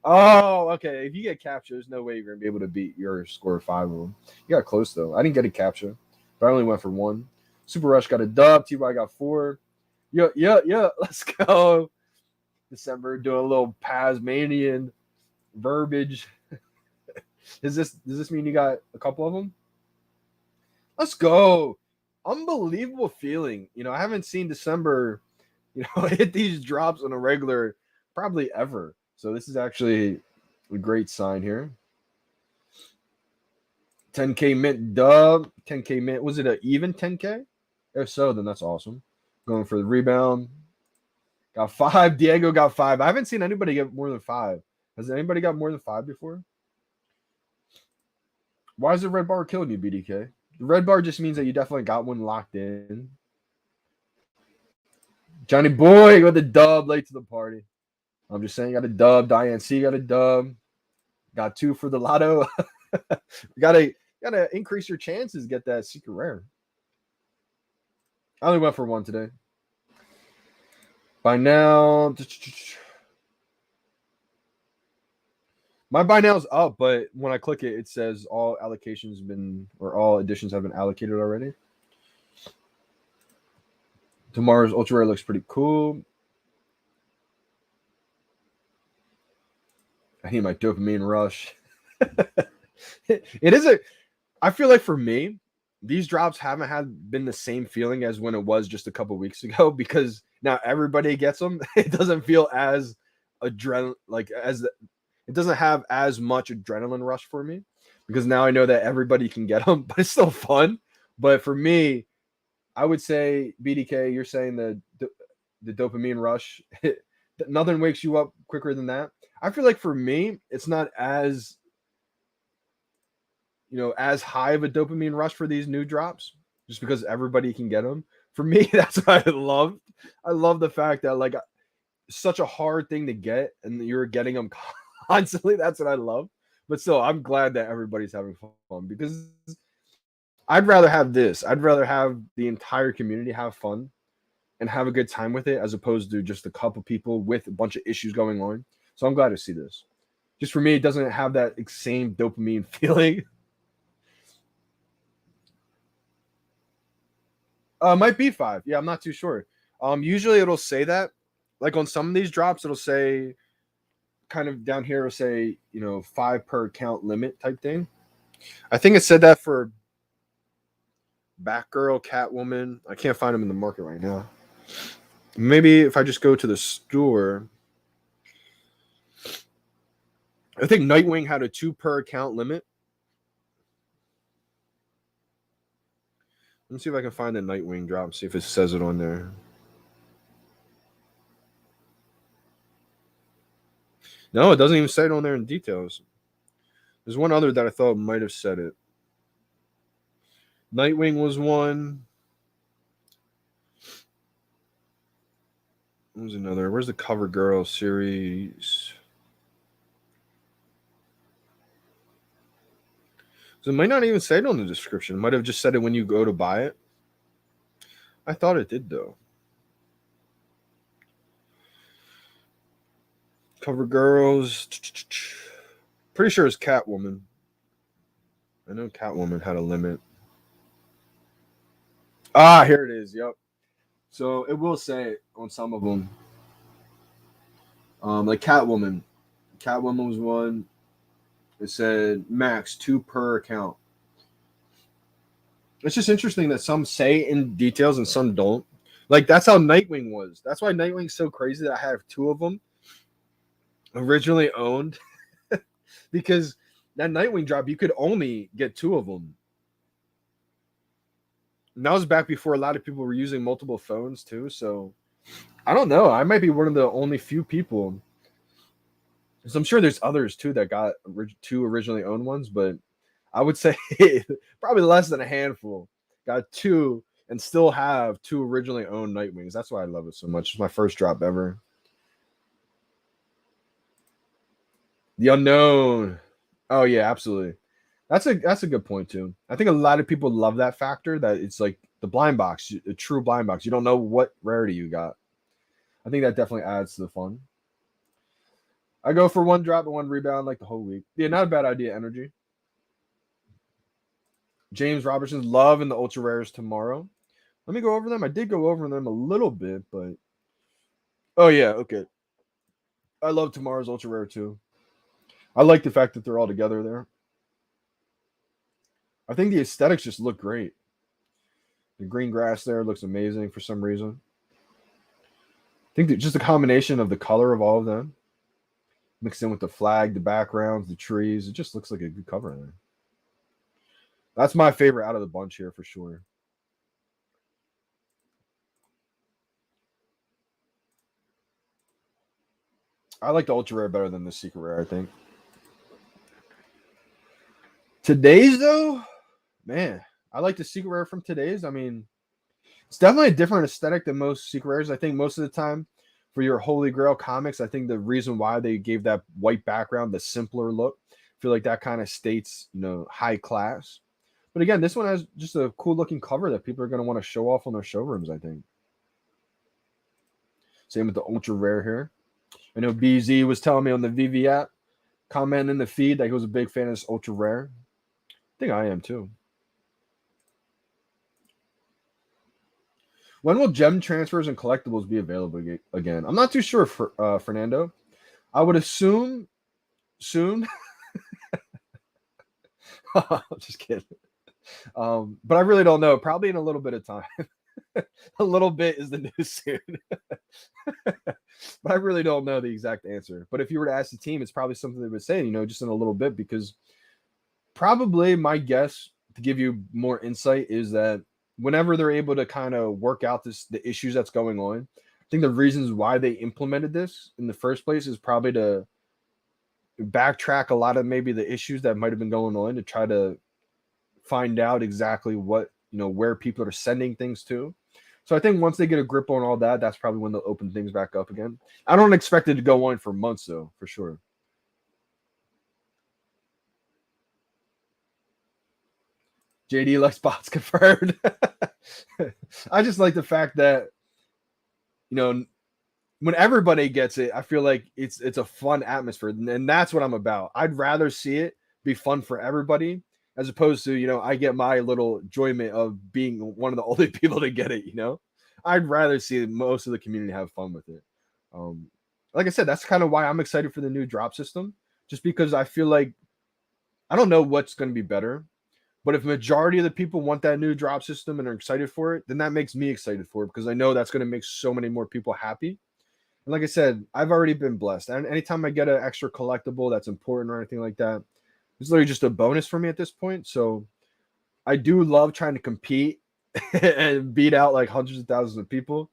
Oh, okay. If you get captcha, there's no way you're going to be able to beat your score of 5 of them. You got close, though. I didn't get a captcha, but I only went for 1. Super Rush got a dub. TY got 4. Yeah. Let's go. December doing a little Tasmanian verbiage. Does this mean you got a couple of them? Let's go. Unbelievable feeling. You know, I haven't seen December, you know, hit these drops on a regular probably ever. So this is actually a great sign here. 10K mint dub. 10K mint. Was it an even 10K? If so, then that's awesome. Going for the rebound. Got 5. Diego got 5. I haven't seen anybody get more than 5. Has anybody got more than 5 before? Why is the red bar killing you, BDK? The red bar just means that you definitely got one locked in. Johnny Boy with a dub late to the party. I'm just saying, got a dub. Diane C got a dub. Got 2 for the lotto. gotta increase your chances to get that secret rare. I only went for 1 today. By now, my buy now is up, but when I click it, it says all allocations have been, or all editions have been allocated already. Tomorrow's ultra rare looks pretty cool. I need my dopamine rush. It is I feel like for me, these drops haven't been the same feeling as when it was just a couple weeks ago, because now everybody gets them. It doesn't feel as it doesn't have as much adrenaline rush for me, because now I know that everybody can get them, but it's still fun. But for me, I would say, BDK, you're saying the dopamine rush, nothing wakes you up quicker than that. I feel like for me, it's not as, you know, as high of a dopamine rush for these new drops, just because everybody can get them. For me, that's what I love. I love the fact that, like, such a hard thing to get, and you're getting them constantly. That's what I love. But still, I'm glad that everybody's having fun, because I'd rather have this. I'd rather have the entire community have fun and have a good time with it, as opposed to just a couple people with a bunch of issues going on. So I'm glad to see this. Just for me, it doesn't have that same dopamine feeling. Might be 5. Yeah, I'm not too sure. Usually it'll say that. Like on some of these drops, it'll say, kind of down here, it'll say, you know, 5 per account limit type thing. I think it said that for Batgirl, Catwoman. I can't find them in the market right now. Maybe if I just go to the store. I think Nightwing had a 2 per account limit. Let me see if I can find the Nightwing drop, see if it says it on there. No, it doesn't even say it on there in details. There's one other that I thought might have said it. Nightwing was one. What was another? Where's the Cover Girl series? So it might not even say it on the description. It might have just said it when you go to buy it. I thought it did, though. Cover Girls. Pretty sure it's Catwoman. I know Catwoman had a limit. Ah, here it is. Yep. So it will say it on some of them. Like Catwoman. Catwoman was one. It said max 2 per account. It's just interesting that some say in details and some don't. Like that's how Nightwing was. That's why Nightwing's so crazy that I have 2 of them originally owned. Because that Nightwing drop, you could only get 2 of them. And that was back before a lot of people were using multiple phones too. So I don't know. I might be one of the only few people. So I'm sure there's others too that got 2 originally owned ones, but I would say probably less than a handful got 2 and still have 2 originally owned Nightwings. That's why I love it so much. It's my first drop ever. The Unknown. Oh yeah, absolutely. That's a good point too. I think a lot of people love that factor that it's like the blind box, a true blind box. You don't know what rarity you got. I think that definitely adds to the fun. I go for 1 drop and 1 rebound like the whole week. Yeah, not a bad idea, Energy. James Robertson's Love and the Ultra Rares tomorrow. Let me go over them. I did go over them a little bit, but oh yeah, okay. I love tomorrow's Ultra Rare too. I like the fact that they're all together there. I think the aesthetics just look great. The green grass there looks amazing for some reason. I think that just the combination of the color of all of them mixed in with the flag, the backgrounds, the trees, it just looks like a good cover there. That's my favorite out of the bunch here for sure. I like the Ultra Rare better than the Secret Rare, I think. Today's, though, man, I like the Secret Rare from today's. I mean, it's definitely a different aesthetic than most Secret Rares. I think most of the time for your Holy Grail comics, I think the reason why they gave that white background, the simpler look, I feel like that kind of states, high class. But again, this one has just a cool looking cover that people are going to want to show off on their showrooms, I think. Same with the Ultra Rare here. I know BZ was telling me on the VeVe app, comment in the feed that he was a big fan of this Ultra Rare. I think I am too. When will gem transfers and collectibles be available again? I'm not too sure, Fernando. I would assume soon. Just kidding. But I really don't know. Probably in a little bit of time. A little bit is the news soon. But I really don't know the exact answer. But if you were to ask the team, it's probably something they would say, just in a little bit, because probably my guess to give you more insight is that whenever they're able to kind of work out the issues that's going on, I think the reasons why they implemented this in the first place is probably to backtrack a lot of maybe the issues that might have been going on to try to find out exactly what, where people are sending things to. So I think once they get a grip on all that, that's probably when they'll open things back up again. I don't expect it to go on for months, though, for sure. JD likes bots confirmed. I just like the fact that, when everybody gets it, I feel like it's a fun atmosphere, and that's what I'm about. I'd rather see it be fun for everybody as opposed to, I get my little enjoyment of being one of the only people to get it, I'd rather see most of the community have fun with it. Like I said, that's kind of why I'm excited for the new drop system, just because I feel like I don't know what's going to be better, but if majority of the people want that new drop system and are excited for it, then that makes me excited for it because I know that's going to make so many more people happy. And like I said, I've already been blessed. And anytime I get an extra collectible that's important or anything like that, it's literally just a bonus for me at this point. So I do love trying to compete and beat out like hundreds of thousands of people.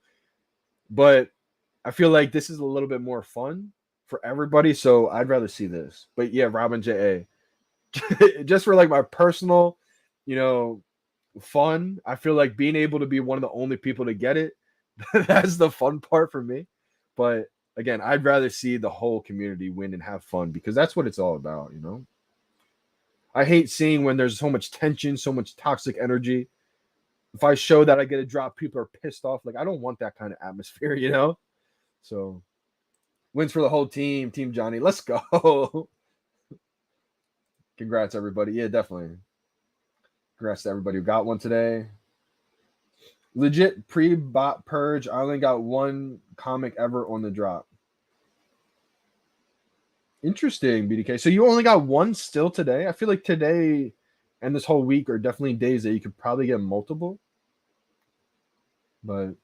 But I feel like this is a little bit more fun for everybody. So I'd rather see this. But yeah, Robin J.A. just for like my personal, fun. I feel like being able to be one of the only people to get it, that's the fun part for me. But again, I'd rather see the whole community win and have fun because that's what it's all about, you know? I hate seeing when there's so much tension, so much toxic energy. If I show that I get a drop, people are pissed off. Like, I don't want that kind of atmosphere, you know? So, wins for the whole team, Team Johnny. Let's go. Congrats, everybody. Yeah, definitely. Congrats to everybody who got one today. Legit pre-bot purge. I only got one comic ever on the drop. Interesting, BDK. So you only got one still today? I feel like today and this whole week are definitely days that you could probably get multiple. But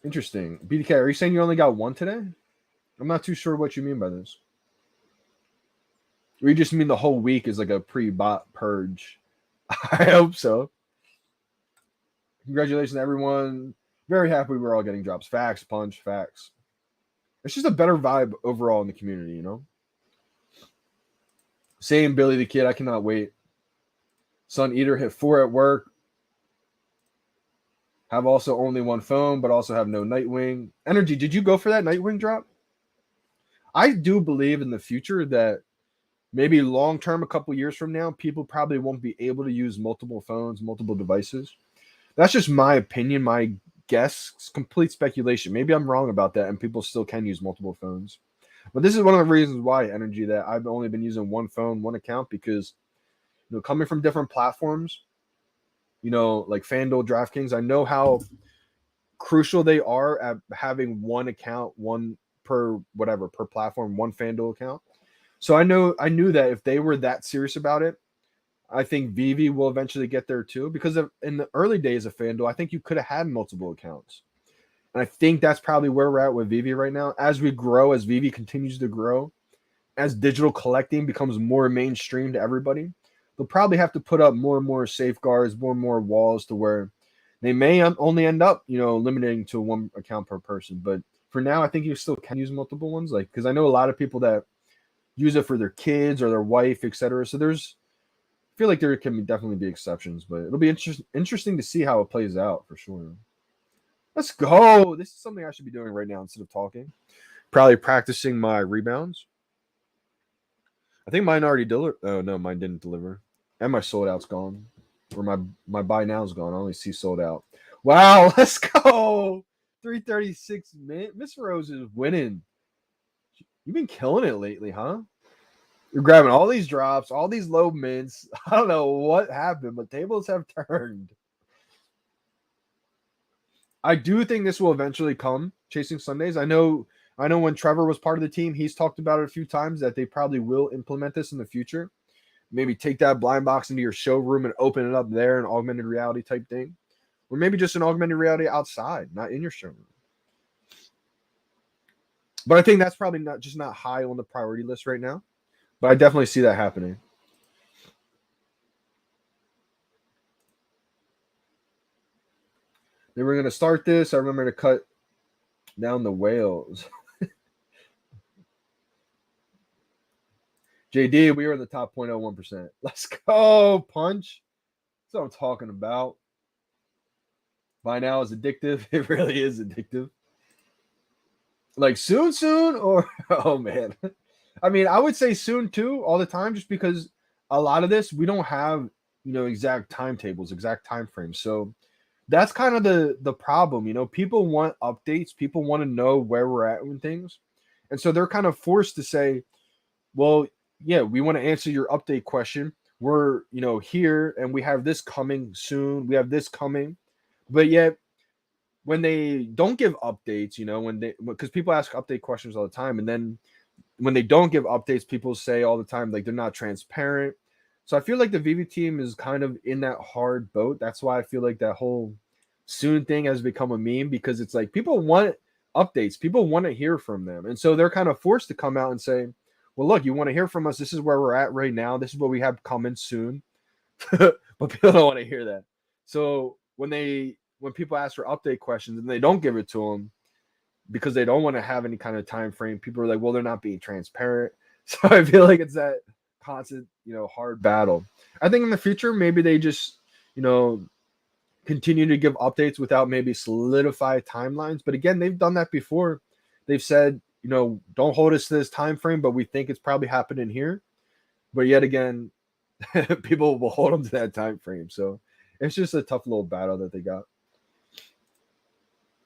interesting. BDK, are you saying you only got one today? I'm not too sure what you mean by this. Or you just mean the whole week is like a pre-bot purge? I hope so. Congratulations, everyone. Very happy we're all getting drops. Facts, Punch, facts. It's just a better vibe overall in the community, you know? Same Billy the Kid. I cannot wait. Sun Eater hit 4 at work. Have also only one phone, but also have no Nightwing. Energy, did you go for that Nightwing drop? I do believe in the future that maybe long-term, a couple years from now, people probably won't be able to use multiple phones, multiple devices. That's just my opinion, my guess. It's complete speculation. Maybe I'm wrong about that, and people still can use multiple phones. But this is one of the reasons why, Energy, that I've only been using one phone, one account, because, you know, coming from different platforms, you know, like FanDuel, DraftKings, I know how crucial they are at having one account, one per whatever, per platform, one FanDuel account. So I knew that if they were that serious about it, I think VeVe will eventually get there too. Because in the early days of FanDuel, I think you could have had multiple accounts. And I think that's probably where we're at with VeVe right now. As we grow, as VeVe continues to grow, as digital collecting becomes more mainstream to everybody, they'll probably have to put up more and more safeguards, more and more walls to where they may only end up, you know, limiting to one account per person. But for now, I think you still can use multiple ones. Like, because I know a lot of people that use it for their kids or their wife, etc. So I feel like there can definitely be exceptions, but it'll be interesting to see how it plays out for sure. Let's go. This is something I should be doing right now instead of talking. Probably practicing my rebounds. I think mine already delivered. Oh, no, mine didn't deliver. And my sold out's gone. Or my buy now's gone. I only see sold out. Wow, let's go. 336 Miss Rose is winning. You've been killing it lately, huh? You're grabbing all these drops, all these low mints. I don't know what happened, but tables have turned. I do think this will eventually come, Chasing Sundays. I know when Trevor was part of the team, he's talked about it a few times that they probably will implement this in the future. Maybe take that blind box into your showroom and open it up there, an augmented reality type thing. Or maybe just an augmented reality outside, not in your showroom. But I think that's probably not high on the priority list right now. But I definitely see that happening. They were going to start this. I remember to cut down the whales. JD, we were in the top 0.01%. Let's go, Punch. That's what I'm talking about. Buy now is addictive. It really is addictive. Like soon, or oh man. I mean, I would say soon too, all the time, just because a lot of this we don't have, you know, exact timetables, exact time frames. So that's kind of the problem. You know, people want updates, people want to know where we're at with things, and so they're kind of forced to say, well, yeah, we want to answer your update question. We're, you know, here and we have this coming soon. We have this coming, but yet when they don't give updates, you know, because people ask update questions all the time, and then when they don't give updates, people say all the time like they're not transparent. So I feel like the VeVe team is kind of in that hard boat. That's why I feel like that whole soon thing has become a meme, because it's like people want updates, people want to hear from them, and so they're kind of forced to come out and say, well, look, you want to hear from us, this is where we're at right now, this is what we have coming soon. But people don't want to hear that. So when people ask for update questions and they don't give it to them because they don't want to have any kind of time frame, people are like, well, they're not being transparent. So I feel like it's that constant, hard battle. I think in the future, maybe they just, continue to give updates without maybe solidify timelines. But again, they've done that before. They've said, don't hold us to this time frame, but we think it's probably happening here. But yet again, people will hold them to that time frame. So it's just a tough little battle that they got.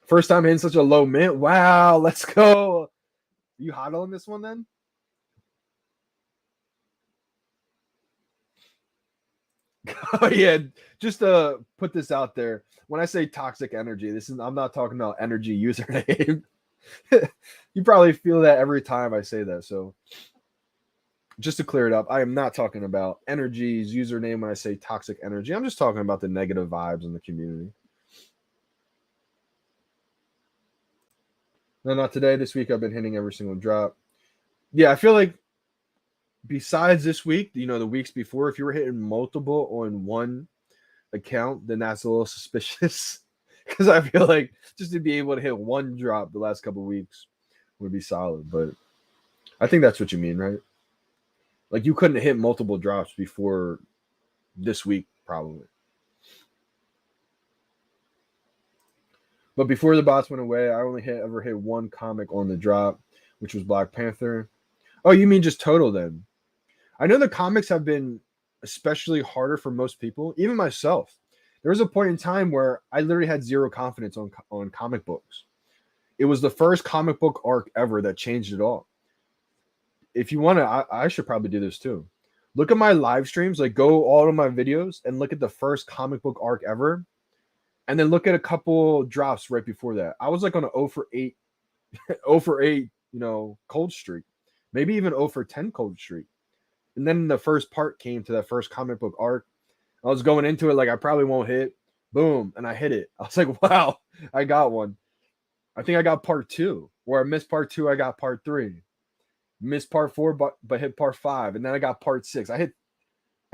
First time hitting such a low mint. Wow, let's go. You hodl on this one then? Oh yeah, just to put this out there. When I say toxic energy, I'm not talking about energy username. You probably feel that every time I say that. So just to clear it up, I am not talking about energy's username when I say toxic energy. I'm just talking about the negative vibes in the community. No, not today. This week I've been hitting every single drop. Yeah, I feel like besides this week, the weeks before, if you were hitting multiple on one account, then that's a little suspicious. Because I feel like just to be able to hit one drop the last couple of weeks would be solid. But I think that's what you mean, right? Like you couldn't hit multiple drops before this week, probably. But before the bots went away, I only ever hit one comic on the drop, which was Black Panther. Oh, you mean just total then? I know the comics have been especially harder for most people, even myself. There was a point in time where I literally had zero confidence on comic books. It was the first comic book arc ever that changed it all. If you want to, I should probably do this too. Look at my live streams, like go all of my videos and look at the first comic book arc ever. And then look at a couple drops right before that. I was like on an 0 for 8, 0 for 8, cold streak. Maybe even 0 for 10 cold streak. And then the first part came to that first comic book arc. I was going into it like I probably won't hit. Boom. And I hit it. I was like, wow, I got one. I think I got part 2. Or I missed part 2, I got part 3. Missed part 4, but hit part 5. And then I got part 6. I hit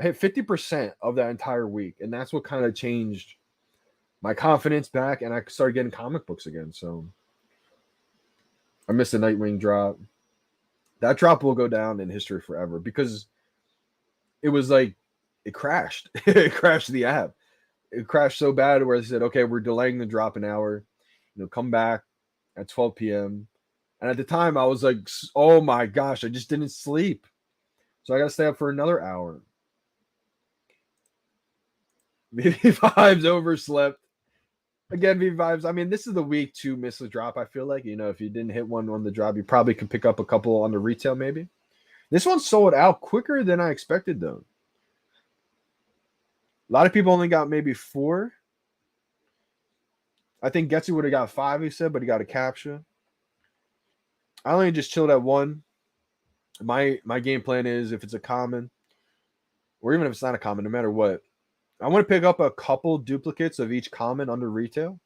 50% of that entire week. And that's what kind of changed my confidence back. And I started getting comic books again. So I missed a Nightwing drop. That drop will go down in history forever because it was like it crashed. It crashed the app. It crashed so bad where they said, okay, we're delaying the drop an hour. Come back at 12 p.m. And at the time, I was like, oh my gosh, I just didn't sleep. So I got to stay up for another hour. VeVe Vibes overslept. Again, VeVe Vibes. I mean, this is the week to miss a drop, I feel like. If you didn't hit one on the drop, you probably could pick up a couple on the retail, maybe. This one sold out quicker than I expected, though. A lot of people only got maybe 4. I think Getsy would have got 5, he said, but he got a capture. I only just chilled at 1. My game plan is if it's a common, or even if it's not a common, no matter what, I want to pick up a couple duplicates of each common under retail.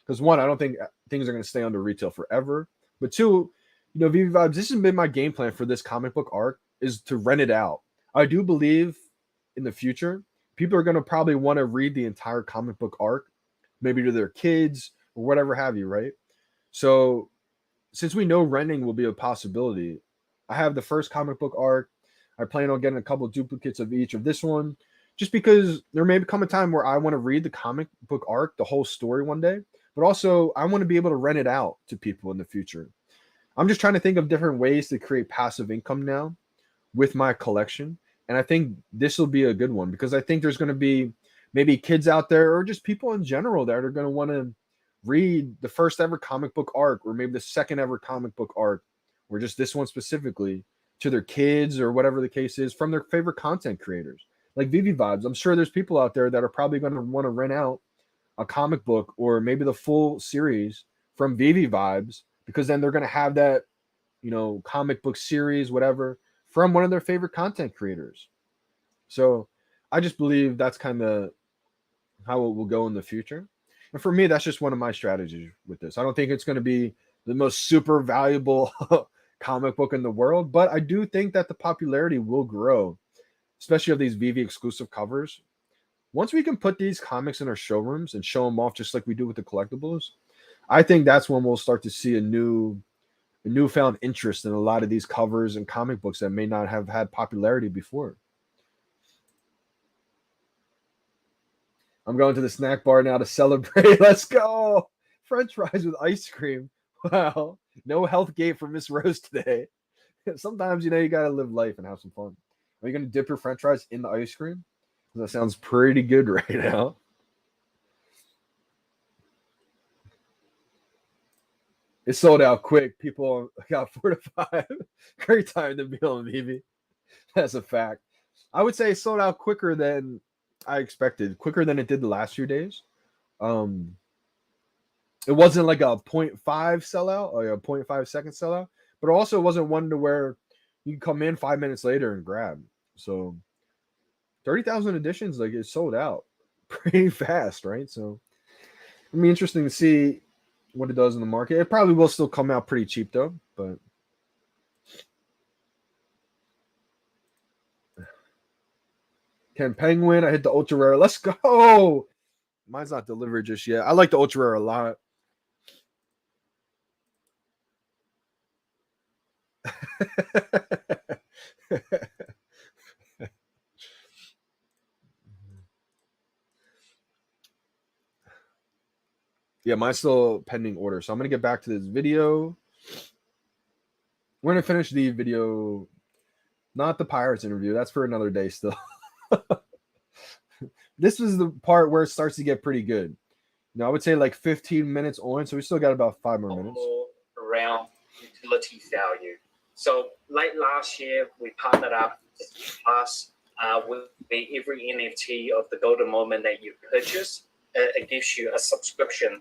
Because 1, I don't think things are going to stay under retail forever. But 2, VeVe Vibes, this has been my game plan for this comic book arc, is to rent it out. I do believe in the future, people are going to probably want to read the entire comic book arc, maybe to their kids or whatever have you, right? So since we know renting will be a possibility, I have the first comic book arc. I plan on getting a couple of duplicates of each of this one, just because there may come a time where I want to read the comic book arc, the whole story one day, but also I want to be able to rent it out to people in the future. I'm just trying to think of different ways to create passive income now with my collection. And I think this will be a good one because I think there's going to be maybe kids out there or just people in general that are going to want to read the first ever comic book arc or maybe the second ever comic book arc or just this one specifically to their kids or whatever the case is from their favorite content creators. Like VeVe Vibes, I'm sure there's people out there that are probably going to want to rent out a comic book or maybe the full series from VeVe Vibes because then they're going to have that, comic book series, whatever, from one of their favorite content creators. So I just believe that's kind of how it will go in the future. And for me, that's just one of my strategies with this. I don't think it's going to be the most super valuable comic book in the world, but I do think that the popularity will grow, especially of these VeVe exclusive covers. Once we can put these comics in our showrooms and show them off just like we do with the collectibles, I think that's when we'll start to see a new a newfound interest in a lot of these covers and comic books that may not have had popularity before. I'm going to the snack bar now to celebrate. Let's go. French fries with ice cream. Wow. No health gate for Miss Rose today. Sometimes, you got to live life and have some fun. Are you going to dip your French fries in the ice cream? That sounds pretty good right now. It sold out quick. People got 4 to 5. Great time to be on VeVe. That's a fact. I would say it sold out quicker than I expected, quicker than it did the last few days. It wasn't like a 0.5 sellout or a 0.5 second sellout, but it also wasn't one to where you can come in 5 minutes later and grab. So 30,000 editions, like, it sold out pretty fast, right? So it'll be interesting to see what it does in the market. It probably will still come out pretty cheap though, but Ken Penguin, I hit the ultra rare. Let's go. Mine's not delivered just yet. I like the ultra rare a lot. Yeah, mine's still pending order. So I'm going to get back to this video. We're going to finish the video, not the Pirates interview. That's for another day still. This is the part where it starts to get pretty good. I would say like 15 minutes on, so we still got about 5 more minutes. Around utility value. So late last year, we partnered up with every NFT of the golden moment that you purchase. It gives you a subscription,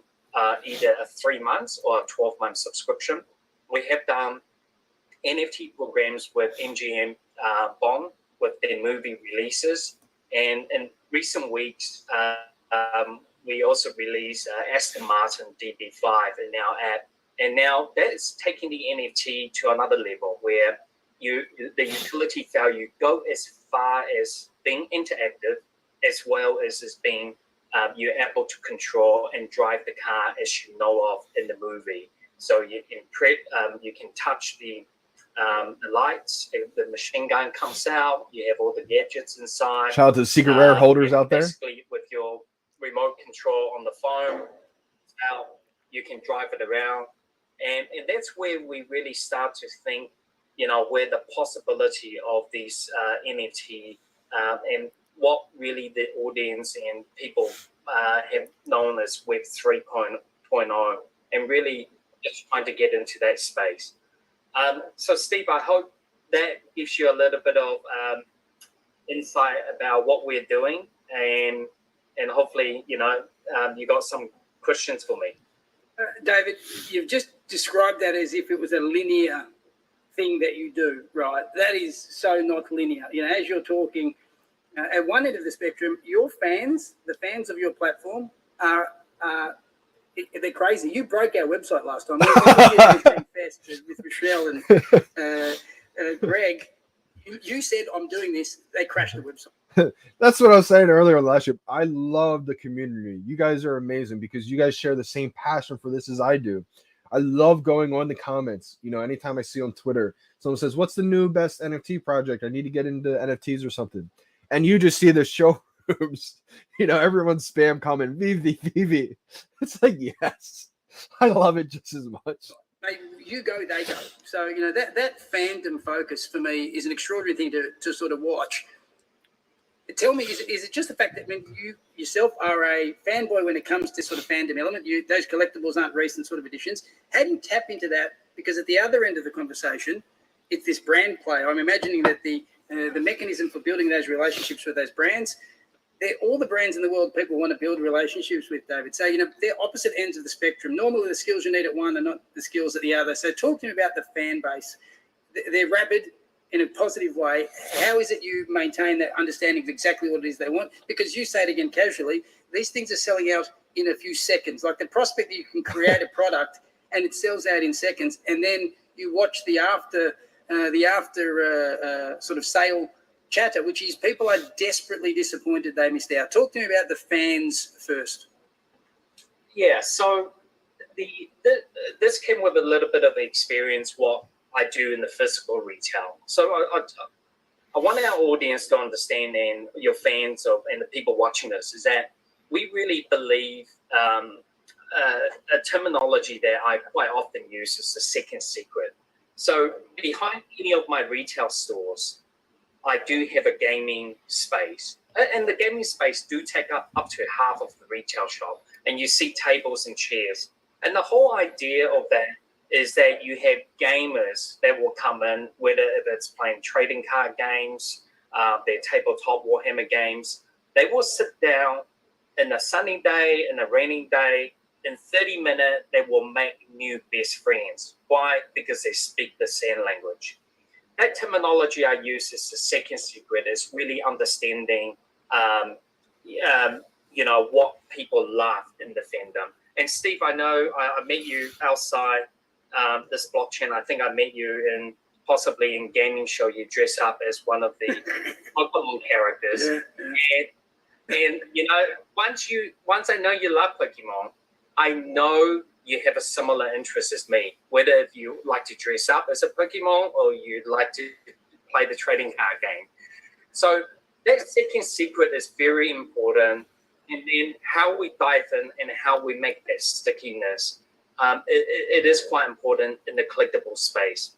either a 3 months or a 12-month subscription. We have done NFT programs with MGM Bond with their movie releases, and in recent weeks, we also released Aston Martin DB5 in our app, and now that's taking the NFT to another level where the utility value go as far as being interactive, as well as being you're able to control and drive the car as you know of in the movie. So you can touch the lights. If the machine gun comes out, you have all the gadgets inside. Shout out to the secret rare holders out there. Basically, with your remote control on the phone, you can drive it around, and that's where we really start to think, where the possibility of these NFT and what really the audience and people have known as Web 3.0, and really just trying to get into that space. So, Steve, I hope that gives you a little bit of insight about what we're doing, and hopefully, you got some questions for me. David, you've just described that as if it was a linear thing that you do, right? That is so not linear. As you're talking, at one end of the spectrum, your fans, the fans of your platform, they're crazy. You broke our website last time. With Michelle and Greg. You said, I'm doing this. They crashed the website. That's what I was saying earlier on the last trip. I love the community. You guys are amazing because you guys share the same passion for this as I do. I love going on the comments. Anytime I see on Twitter, someone says, what's the new best NFT project? I need to get into NFTs or something. And you just see the showrooms, everyone's spam comment, VeVe. It's like, yes, I love it just as much. Mate, you go, they go. So, that fandom focus for me is an extraordinary thing to sort of watch. Tell me, is it just the fact that you yourself are a fanboy when it comes to sort of fandom element? Those collectibles aren't recent sort of additions. How do you tap into that? Because at the other end of the conversation, it's this brand play. I'm imagining that the mechanism for building those relationships with those brands, they're all the brands in the world people want to build relationships with, David. So, they're opposite ends of the spectrum. Normally, the skills you need at one are not the skills at the other. So talk to me about the fan base. They're rabid in a positive way. How is it you maintain that understanding of exactly what it is they want? Because you say it again casually, these things are selling out in a few seconds. Like the prospect that you can create a product and it sells out in seconds, and then you watch the after sort of sale chatter, which is people are desperately disappointed they missed out. Talk to me about the fans first. Yeah, so this came with a little bit of experience what I do in the physical retail. So I want our audience to understand, and your fans and the people watching this, is that we really believe a terminology that I quite often use is the second secret. So behind any of my retail stores, I do have a gaming space. And the gaming space do take up to half of the retail shop. And you see tables and chairs. And the whole idea of that is that you have gamers that will come in, whether it's playing trading card games, their tabletop Warhammer games. They will sit down in a sunny day, in a raining day. In 30 minutes, they will make new best friends. Why? Because they speak the same language. That terminology I use is the second secret, is really understanding, what people love in the fandom. And Steve, I know I met you outside this blockchain. I think I met you in possibly in gaming show. You dress up as one of the Pokemon characters. Yeah. And once I know you love Pokemon, I know you have a similar interest as me, whether if you like to dress up as a Pokemon or you'd like to play the trading card game. So that second secret is very important. And then how we dive in and how we make that stickiness, it is quite important in the collectible space.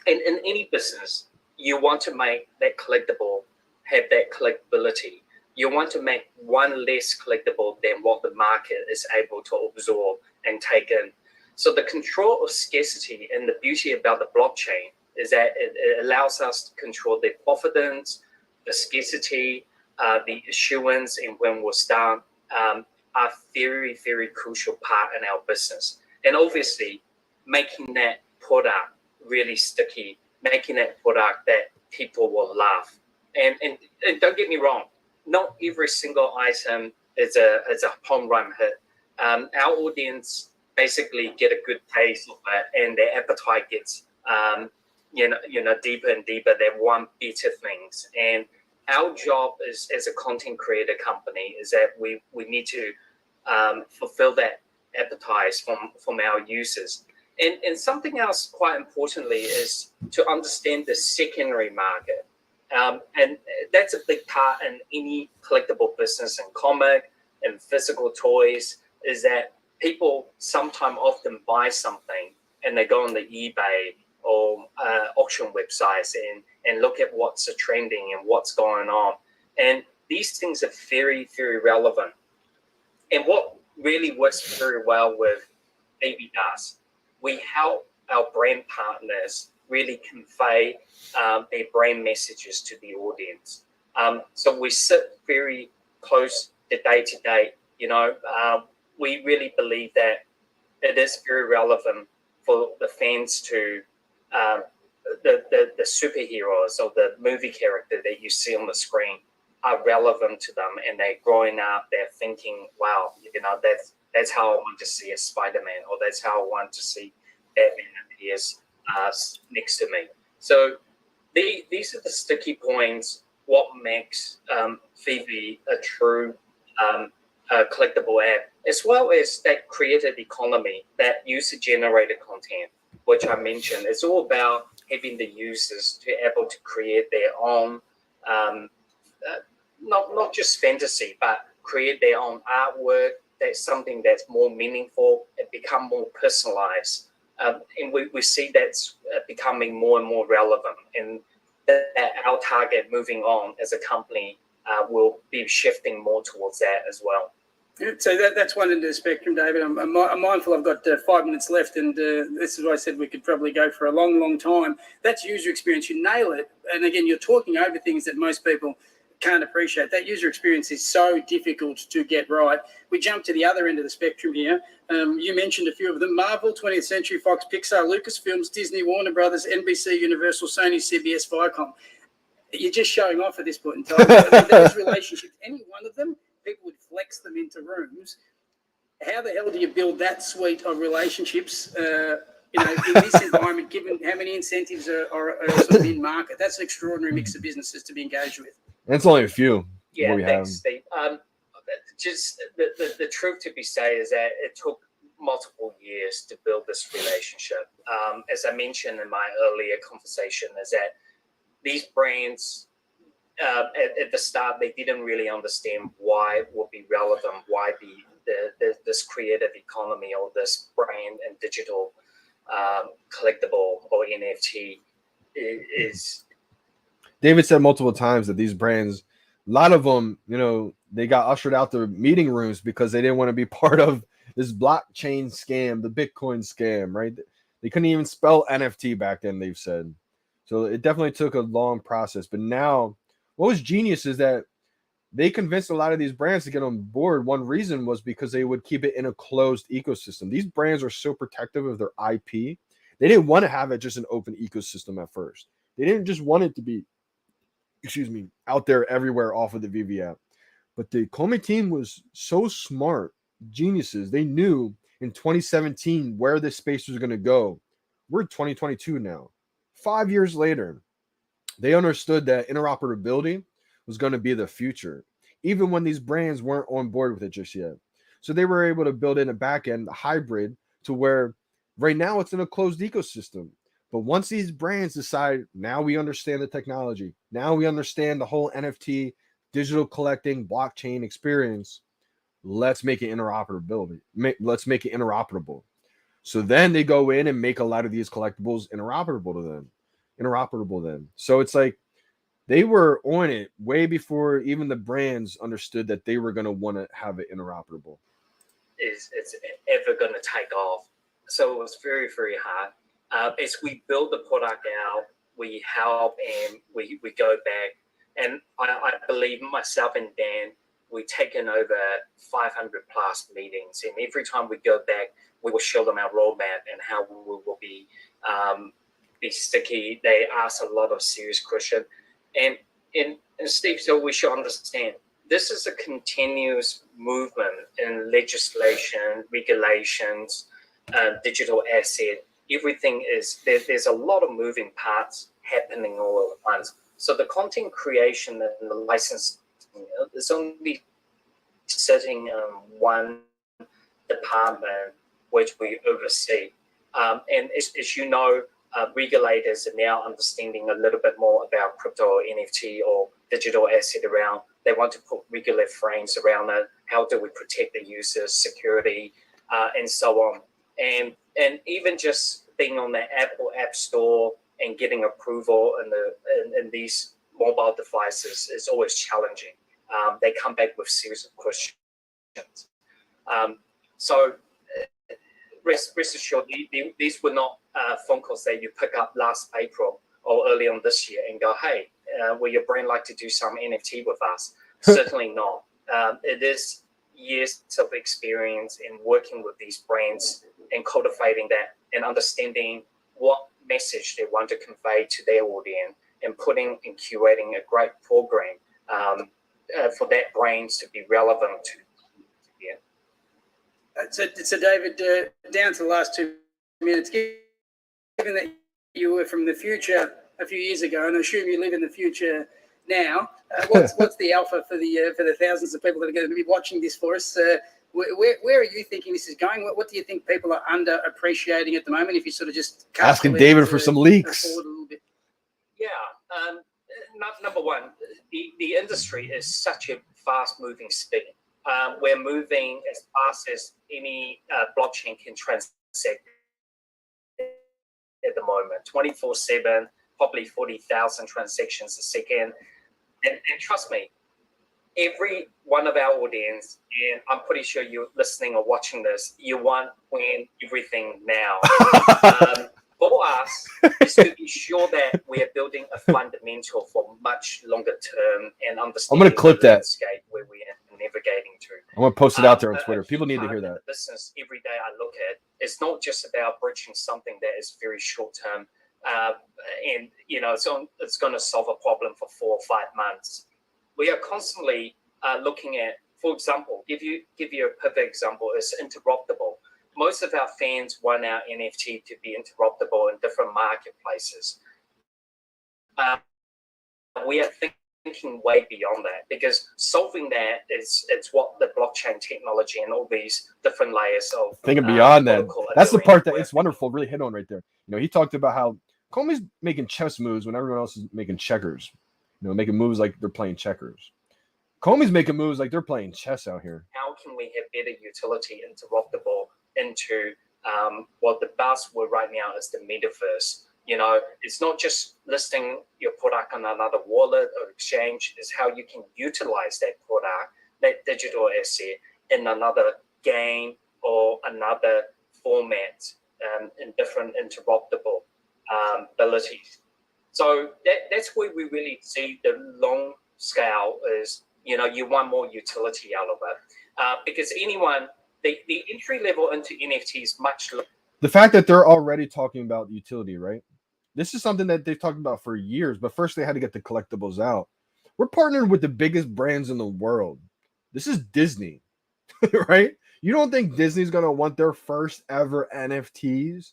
And in any business, you want to make that collectible have that collectability. You want to make one less collectible than what the market is able to absorb and take in. So the control of scarcity and the beauty about the blockchain is that it allows us to control the confidence, the scarcity, the issuance, and when we'll start are very, very crucial part in our business. And obviously, making that product really sticky, making that product that people will love. And don't get me wrong, not every single item is a home run hit. Our audience basically get a good taste of it, and their appetite gets deeper and deeper. They want better things. And our job is, as a content creator company, is that we need to fulfill that appetite from our users. And something else quite importantly is to understand the secondary market. And that's a big part in any collectible business, and comic and physical toys, is that people sometimes often buy something and they go on the eBay or auction websites and look at what's trending and what's going on. And these things are very, very relevant. And what really works very well with VeVe does, we help our brand partners really convey their brand messages to the audience. So we sit very close to day. We really believe that it is very relevant for the fans to the superheroes or the movie character that you see on the screen are relevant to them, and they're growing up, they're thinking, wow, that's how I want to see a Spider-Man, or that's how I want to see Batman appears next to me. So these are the sticky points, what makes VeVe a true collectible app, as well as that creative economy, that user-generated content, which I mentioned. It's all about having the users to be able to create their own, not just fantasy, but create their own artwork. That's something that's more meaningful and become more personalized. And we see that's becoming more and more relevant, and that our target moving on as a company will be shifting more towards that as well. Yeah, so that's one end of the spectrum, David. I'm mindful I've got 5 minutes left, and this is why I said we could probably go for a long, long time. That's user experience. You nail it. And again, you're talking over things that most people can't appreciate. That user experience is so difficult to get right. We jump to the other end of the spectrum here. You mentioned a few of them: Marvel, 20th Century Fox, Pixar, Lucasfilms, Disney, Warner Brothers, NBC, Universal, Sony, CBS, Viacom. You're just showing off at this point in time. Those relationships, any one of them, people would flex them into rooms. How the hell do you build that suite of relationships in this environment, given how many incentives are sort of in market? That's an extraordinary mix of businesses to be engaged with. And it's only a few. Yeah, thanks, Steve. Just the truth to be said is that it took multiple years to build this relationship. As I mentioned in my earlier conversation, is that these brands at the start, they didn't really understand why it would be relevant, why this creative economy or this brand and digital collectible or NFT is. David said multiple times that these brands, a lot of them, you know, they got ushered out the meeting rooms because they didn't want to be part of this blockchain scam, the Bitcoin scam, right? They couldn't even spell NFT back then, they've said. So it definitely took a long process. But now, what was genius is that they convinced a lot of these brands to get on board. One reason was because they would keep it in a closed ecosystem. These brands are so protective of their IP. They didn't want to have it just an open ecosystem at first. They didn't just want it to be, out there everywhere off of the VeVe app. But the Comey team was so smart, geniuses. They knew in 2017 where this space was going to go. We're 2022 now. 5 years later, they understood that interoperability was going to be the future, even when these brands weren't on board with it just yet. So they were able to build in a backend hybrid to where right now it's in a closed ecosystem. But once these brands decide, now we understand the technology, now we understand the whole NFT, digital collecting, blockchain experience, let's make it interoperability. Let's make it interoperable. So then they go in and make a lot of these collectibles interoperable then. So it's like they were on it way before even the brands understood that they were going to want to have it interoperable. It's ever going to take off. So it was very, very hard. As we build the product out, we help and we go back. And I believe myself and Dan, we've taken over 500 plus meetings. And every time we go back, we will show them our roadmap and how we will be sticky. They ask a lot of serious questions. And Steve, so we should understand, this is a continuous movement in legislation, regulations, digital asset. Everything is, there's a lot of moving parts happening all at once. So the content creation and the license is only sitting in one department which we oversee. And as you know, regulators are now understanding a little bit more about crypto or NFT or digital asset around. They want to put regular frames around it. How do we protect the users, security, and so on. And even just being on the Apple App Store and getting approval in these mobile devices is always challenging. They come back with series of questions. So rest assured, these were not phone calls that you pick up last April or early on this year and go, hey, will your brand like to do some NFT with us? Certainly not. It is years of experience in working with these brands and cultivating that and understanding what message they want to convey to their audience and putting and curating a great program for that brand to be relevant to. So David, down to the last 2 minutes, given that you were from the future a few years ago, and I assume you live in the future now, what's the alpha for the thousands of people that are going to be watching this for us? Where are you thinking this is going? What do you think people are underappreciating at the moment? If you sort of just asking David for some leaks. A little bit. Yeah. Number one, the industry is such a fast-moving speed. We're moving as fast as any blockchain can transact at the moment, 24/7, probably 40,000 transactions a second. And trust me, every one of our audience, and I'm pretty sure you're listening or watching this, you want when everything now. For us, is to be sure that we are building a fundamental for much longer term and understanding I'm going to clip the that. landscape where we are navigating through. I'm going to post it out there on Twitter. People need to hear that. The business every day I look at, it's not just about bridging something that is very short term, and it's going to solve a problem for 4 or 5 months. We are constantly looking at, for example, give you a perfect example, is interoperable. Most of our fans want our NFT to be interoperable in different marketplaces. We are thinking thinking way beyond that, because solving that is what the blockchain technology and all these different layers of thinking beyond that. protocol are That's the doing. part that it's wonderful. Really hit on right there. You know, he talked about how Comey's making chess moves when everyone else is making checkers. You know, making moves like they're playing checkers. Comey's making moves like they're playing chess out here. How can we have better utility interoperable into what the buzzword right now is the metaverse? You know, it's not just listing your product on another wallet or exchange, it's how you can utilize that product, that digital asset, in another game or another format in different interoperable abilities. So that's where we really see the long scale is, you know, you want more utility out of it. Because anyone, the entry level into NFT is much lower. The fact that they're already talking about utility, right? This is something that they've talked about for years, but first they had to get the collectibles out. We're partnered with the biggest brands in the world. This is Disney, right? You don't think Disney's going to want their first ever NFTs,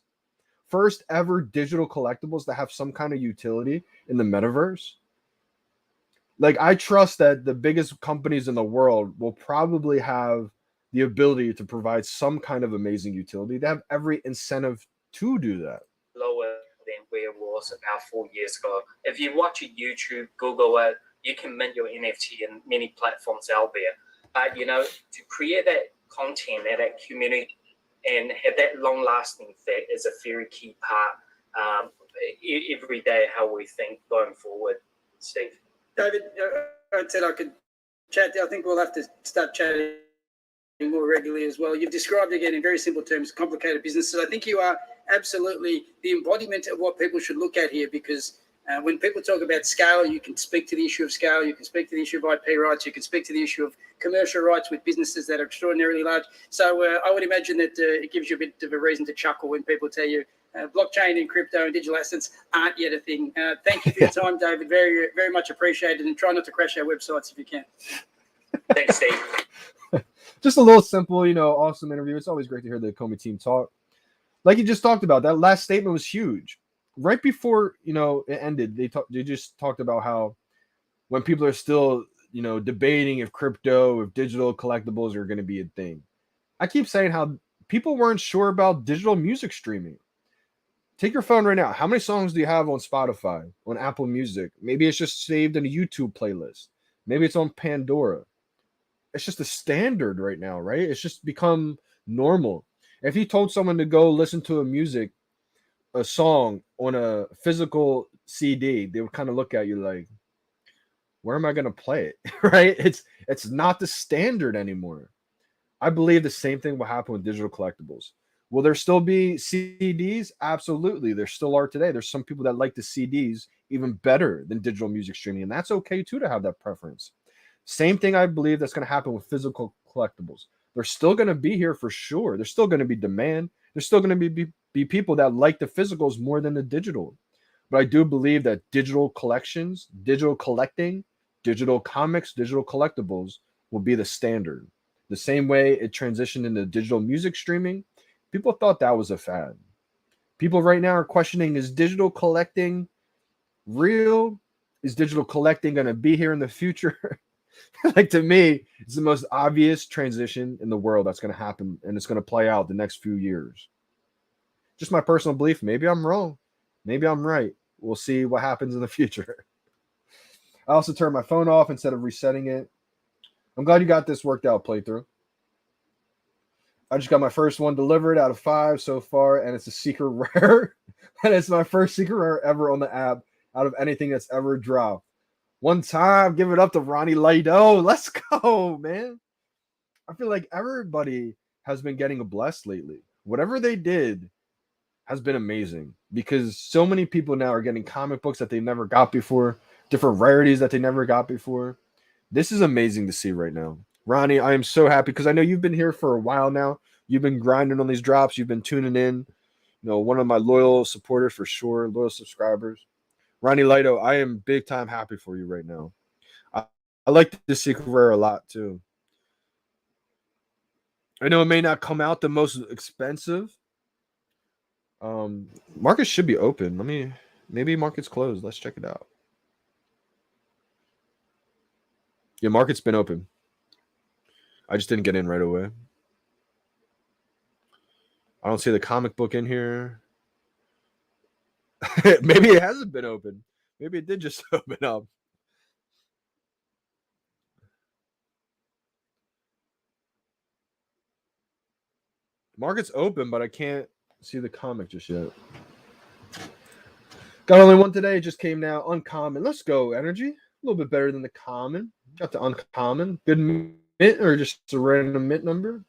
first ever digital collectibles that have some kind of utility in the metaverse? Like, I trust that the biggest companies in the world will probably have the ability to provide some kind of amazing utility. They have every incentive to do that. Lower than where it was about 4 years ago. If you watch a YouTube, Google it, you can mint your NFT in many platforms out there. But, you know, to create that content and that community and have that long-lasting effect is a very key part every day how we think going forward, Steve. David, I said I could chat. I think we'll have to start chatting more regularly as well. You've described again in very simple terms complicated businesses. I think you are absolutely the embodiment of what people should look at here, because when people talk about scale, you can speak to the issue of scale, you can speak to the issue of IP rights, you can speak to the issue of commercial rights with businesses that are extraordinarily large. So I would imagine that it gives you a bit of a reason to chuckle when people tell you blockchain and crypto and digital assets aren't yet a thing. Thank you for your time, David. Very, very much appreciated, and try not to crash our websites if you can. Thanks, Steve. Just a little simple, you know, awesome interview. It's always great to hear the Comey team talk. Like you just talked about, that last statement was huge. Right before, you know, it ended, they just talked about how when people are still, you know, debating if crypto, if digital collectibles are going to be a thing. I keep saying how people weren't sure about digital music streaming. Take your phone right now. How many songs do you have on Spotify, on Apple Music? Maybe it's just saved in a YouTube playlist. Maybe it's on Pandora. It's just a standard right now, right? It's just become normal. If you told someone to go listen to a song on a physical CD, they would kind of look at you like, where am I going to play it? Right? It's not the standard anymore. I believe the same thing will happen with digital collectibles. Will there still be CDs? Absolutely. There still are today. There's some people that like the CDs even better than digital music streaming, and that's okay too to have that preference. Same thing I believe that's going to happen with physical collectibles. They're still going to be here for sure. There's still going to be demand. There's still going to be people that like the physicals more than the digital. But I do believe that digital collections, digital collecting, digital comics, digital collectibles will be the standard. The same way it transitioned into digital music streaming, people thought that was a fad. People right now are questioning, is digital collecting real? Is digital collecting going to be here in the future? Like, to me, it's the most obvious transition in the world that's going to happen, and it's going to play out the next few years. Just my personal belief. Maybe I'm wrong. Maybe I'm right. We'll see what happens in the future. I also turned my phone off instead of resetting it. I'm glad you got this worked out playthrough. I just got my first one delivered out of 5 so far, and it's a secret rare. And it's my first secret rare ever on the app out of anything that's ever dropped. One time, give it up to Ronnie Lido. Let's go, man. I feel like everybody has been getting blessed lately. Whatever they did has been amazing, because so many people now are getting comic books that they never got before, different rarities that they never got before. This is amazing to see right now. Ronnie, I am so happy because I know you've been here for a while now. You've been grinding on these drops. You've been tuning in. You know, one of my loyal supporters for sure, loyal subscribers. Ronnie Lido, I am big time happy for you right now. I like the secret rare a lot too. I know it may not come out the most expensive. Market should be open. Maybe market's closed. Let's check it out. Yeah, market's been open. I just didn't get in right away. I don't see the comic book in here. Maybe it hasn't been open. Maybe it did just open up. Market's open, but I can't see the comic just yet. Got only one today. It just came now. Uncommon. Let's go, energy. A little bit better than the common. Got the uncommon. Good mint or just a random mint number.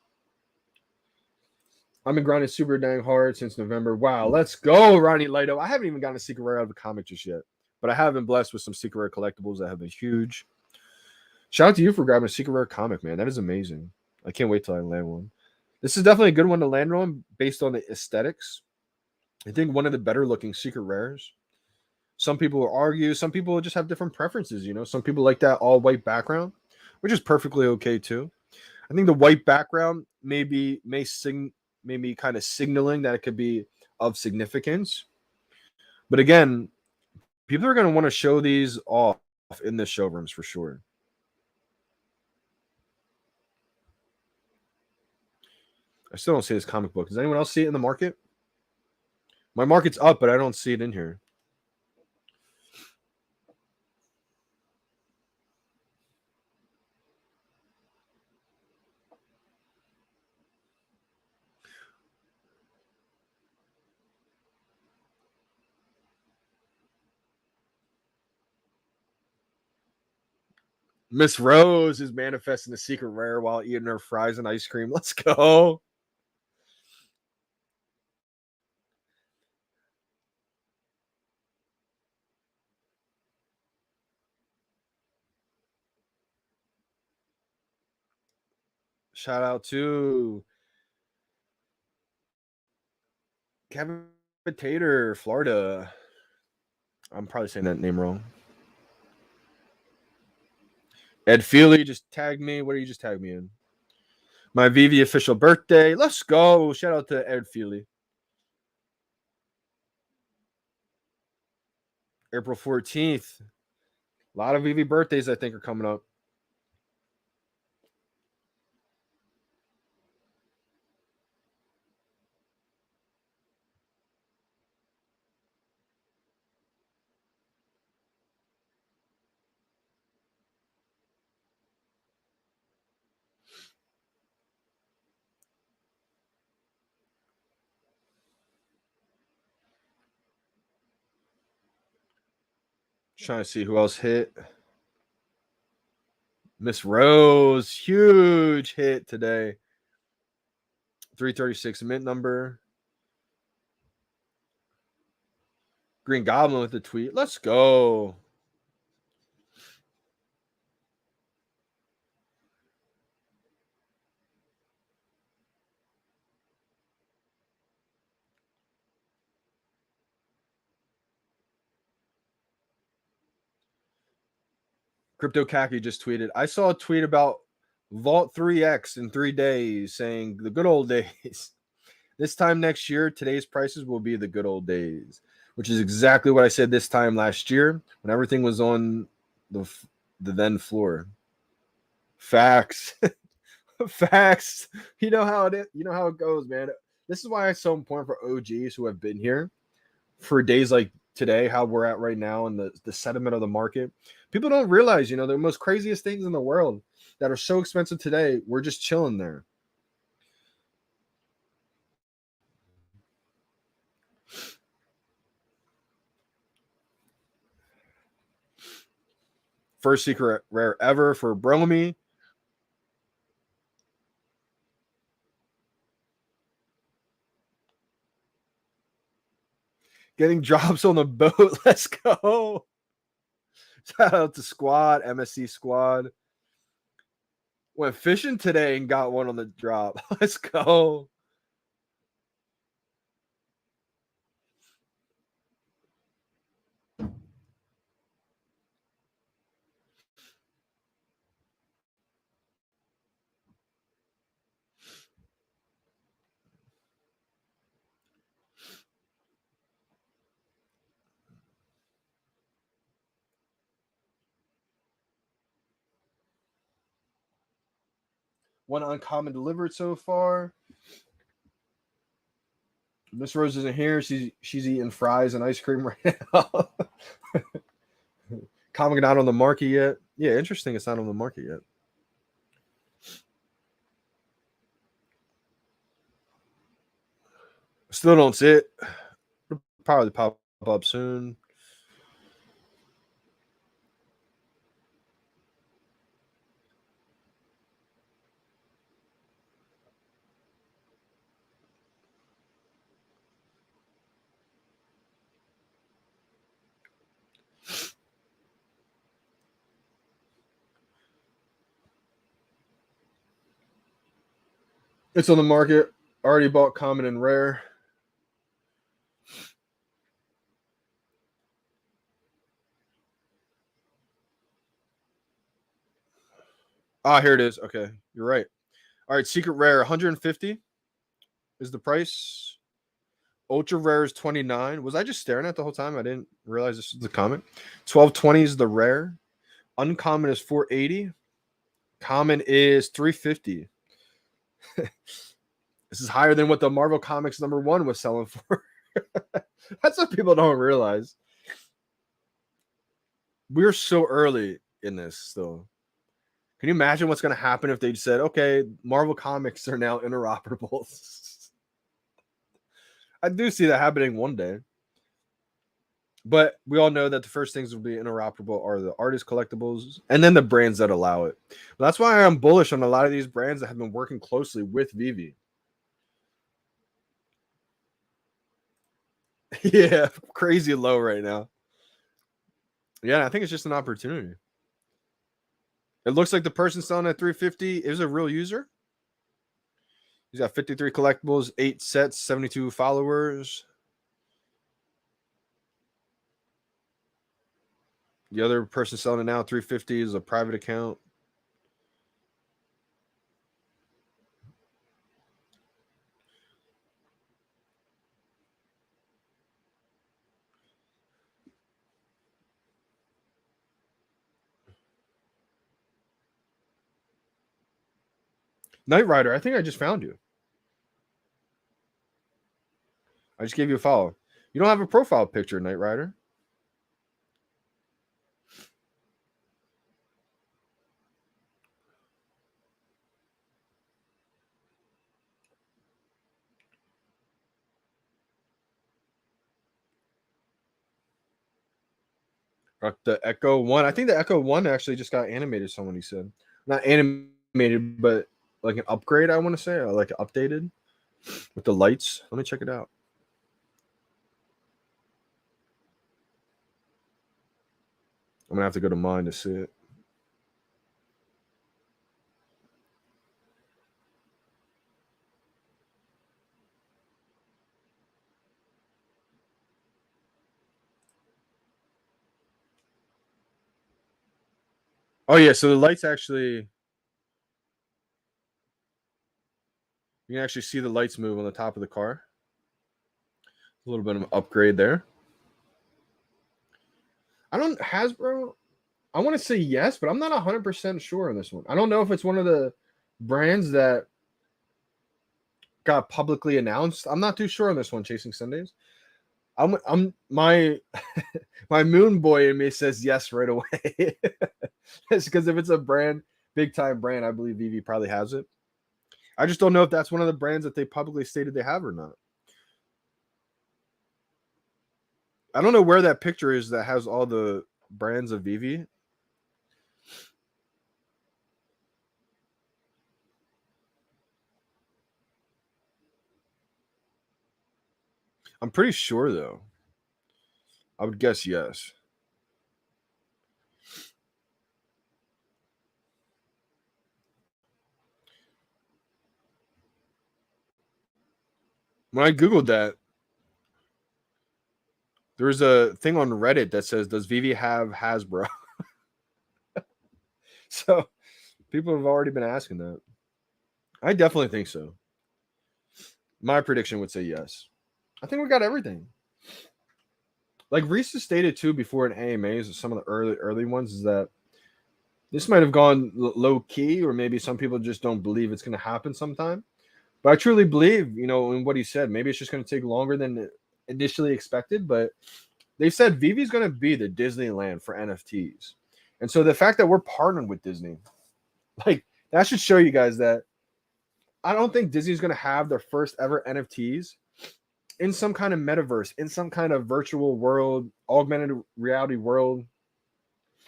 I've been grinding super dang hard since November. Wow, let's go, Ronnie Lido. I haven't even gotten a secret rare out of a comic just yet, but I have been blessed with some secret rare collectibles that have been huge. Shout out to you for grabbing a secret rare comic, man. That is amazing. I can't wait till I land one. This is definitely a good one to land on based on the aesthetics. I think one of the better looking secret rares. Some people will argue, some people just have different preferences, you know. Some people like that all white background, which is perfectly okay too. I think the white background may be kind of signaling that it could be of significance. But again, people are going to want to show these off in the showrooms for sure. I still don't see this comic book. Does anyone else see it in the market? My market's up, but I don't see it in here. Miss Rose is manifesting a secret rare while eating her fries and ice cream. Let's go. Shout out to Kevin Tater, Florida. I'm probably saying that name wrong. Ed Feely just tagged me. What did you just tag me in? My VeVe official birthday. Let's go. Shout out to Ed Feely. April 14th. A lot of VeVe birthdays, I think, are coming up. Trying to see who else hit. Miss Rose, huge hit today. 336 mint number. Green Goblin with the tweet. Let's go. Crypto Khaki just tweeted. I saw a tweet about Vault 3X in 3 days saying the good old days. This time next year, today's prices will be the good old days, which is exactly what I said this time last year when everything was on the then floor. Facts. Facts. You know how it is. You know how it goes, man. This is why it's so important for OGs who have been here for days like today, how we're at right now, and the sentiment of the market. People don't realize, you know, the most craziest things in the world that are so expensive today, we're just chilling there. First secret rare ever for Bromy. Getting drops on the boat. Let's go. Shout out to Squad, MSC Squad. Went fishing today and got one on the drop. Let's go. One uncommon delivered so far. Miss Rose isn't here. She's eating fries and ice cream right now. Comic not on the market yet. Yeah, interesting. It's not on the market yet. Still don't see it. It'll probably pop up soon. It's on the market. Already bought common and rare. Ah, here it is. Okay, you're right. All right, secret rare 150 is the price. Ultra rare is 29. Was I just staring at the whole time? I didn't realize this was the comment. 1220 is the rare. Uncommon is 480. Common is 350. This is higher than what the Marvel Comics #1 was selling for. That's what people don't realize. We're so early in this still. Can you imagine what's going to happen if they said, okay, Marvel Comics are now interoperable? I do see that happening one day. But we all know that the first things will be interoperable are the artist collectibles and then the brands that allow it. But that's why I'm bullish on a lot of these brands that have been working closely with VeVe. Yeah, crazy low right now. Yeah, I think it's just an opportunity. It looks like the person selling at 350 is a real user. He's got 53 collectibles, 8 sets, 72 followers. The other person selling it now, 350, is a private account. Knight Rider, I think I just found you. I just gave you a follow. You don't have a profile picture, Knight Rider. The Echo 1. I think the Echo 1 actually just got animated, somebody said. Not animated, but like an upgrade, I want to say, or like updated with the lights. Let me check it out. I'm going to have to go to mine to see it. Oh, yeah. So the lights actually, you can actually see the lights move on the top of the car. A little bit of an upgrade there. Hasbro, I want to say yes, but I'm not 100% sure on this one. I don't know if it's one of the brands that got publicly announced. I'm not too sure on this one, Chasing Sundays. I'm my my moon boy in me says yes right away. It's because if it's a brand, big time brand, I believe VeVe probably has it. I just don't know if that's one of the brands that they publicly stated they have or not. I don't know where that picture is that has all the brands of VeVe. I'm pretty sure though. I would guess yes. When I Googled that, there's a thing on Reddit that says, does VeVe have Hasbro? So people have already been asking that. I definitely think so. My prediction would say yes. I think we got everything. Like Reese stated too before in AMAs, some of the early ones is that This might have gone low key, or maybe some people just don't believe it's going to happen sometime. But I truly believe, in what he said. Maybe it's just going to take longer than initially expected, but they said VeVe is going to be the Disneyland for NFTs. And so the fact that we're partnering with Disney, like, that should show you guys that I don't think Disney's going to have their first ever NFTs in some kind of metaverse, in some kind of virtual world, augmented reality world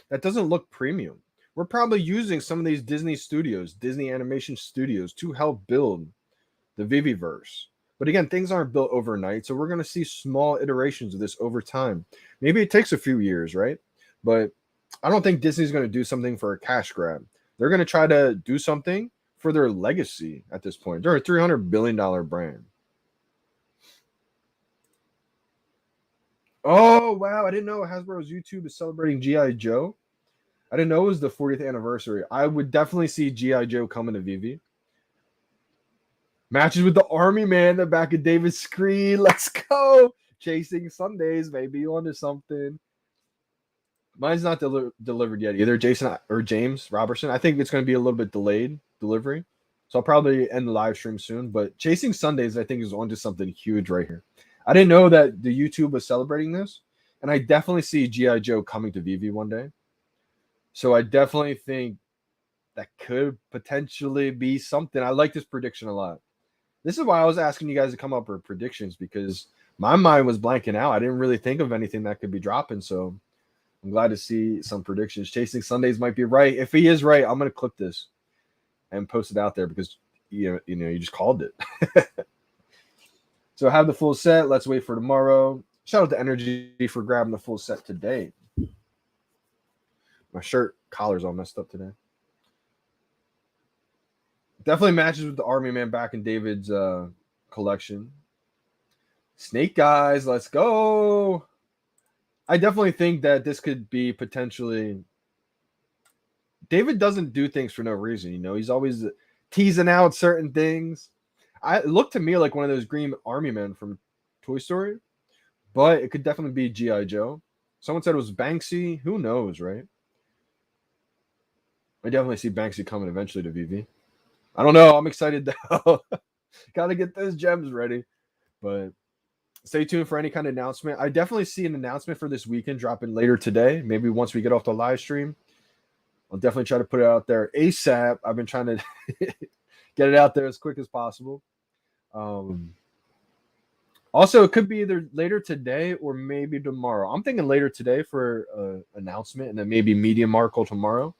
that doesn't look premium. We're probably using some of these Disney studios, Disney animation studios, to help build the VeVeverse. But again, things aren't built overnight, so we're going to see small iterations of this over time. Maybe it takes a few years, right? But I don't think Disney's going to do something for a cash grab. They're going to try to do something for their legacy at this point. They're a $300 billion brand. Oh, wow. I didn't know Hasbro's YouTube is celebrating G.I. Joe. I didn't know it was the 40th anniversary. I would definitely see G.I. Joe coming to VeVe. Matches with the Army Man, the back of David's screen. Let's go. Chasing Sundays, maybe onto something. Mine's not delivered yet either. Jason or James Robertson. I think it's going to be a little bit delayed delivery. So I'll probably end the live stream soon. But Chasing Sundays, I think, is onto something huge right here. I didn't know that the YouTube was celebrating this. And I definitely see G.I. Joe coming to VeVe one day. So I definitely think that could potentially be something. I like this prediction a lot. This is why I was asking you guys to come up with predictions, because my mind was blanking out. I didn't really think of anything that could be dropping. So I'm glad to see some predictions. Chasing Sundays might be right. If he is right, I'm going to clip this and post it out there because you just called it. So I have the full set. Let's wait for tomorrow. Shout out to Energy for grabbing the full set today. My shirt collar's all messed up today. Definitely matches with the Army Man back in David's collection. Snake guys, let's go. I definitely think that this could be potentially. David doesn't do things for no reason. He's always teasing out certain things. It looked to me like one of those green Army Men from Toy Story, but it could definitely be G.I. Joe. Someone said it was Banksy. Who knows, right? I definitely see Banksy coming eventually to VeVe. I don't know. I'm excited though. Got to get those gems ready. But stay tuned for any kind of announcement. I definitely see an announcement for this weekend dropping later today. Maybe once we get off the live stream. I'll definitely try to put it out there ASAP. I've been trying to get it out there as quick as possible. Also, it could be either later today or maybe tomorrow. I'm thinking later today for an announcement, and then maybe Medium article tomorrow.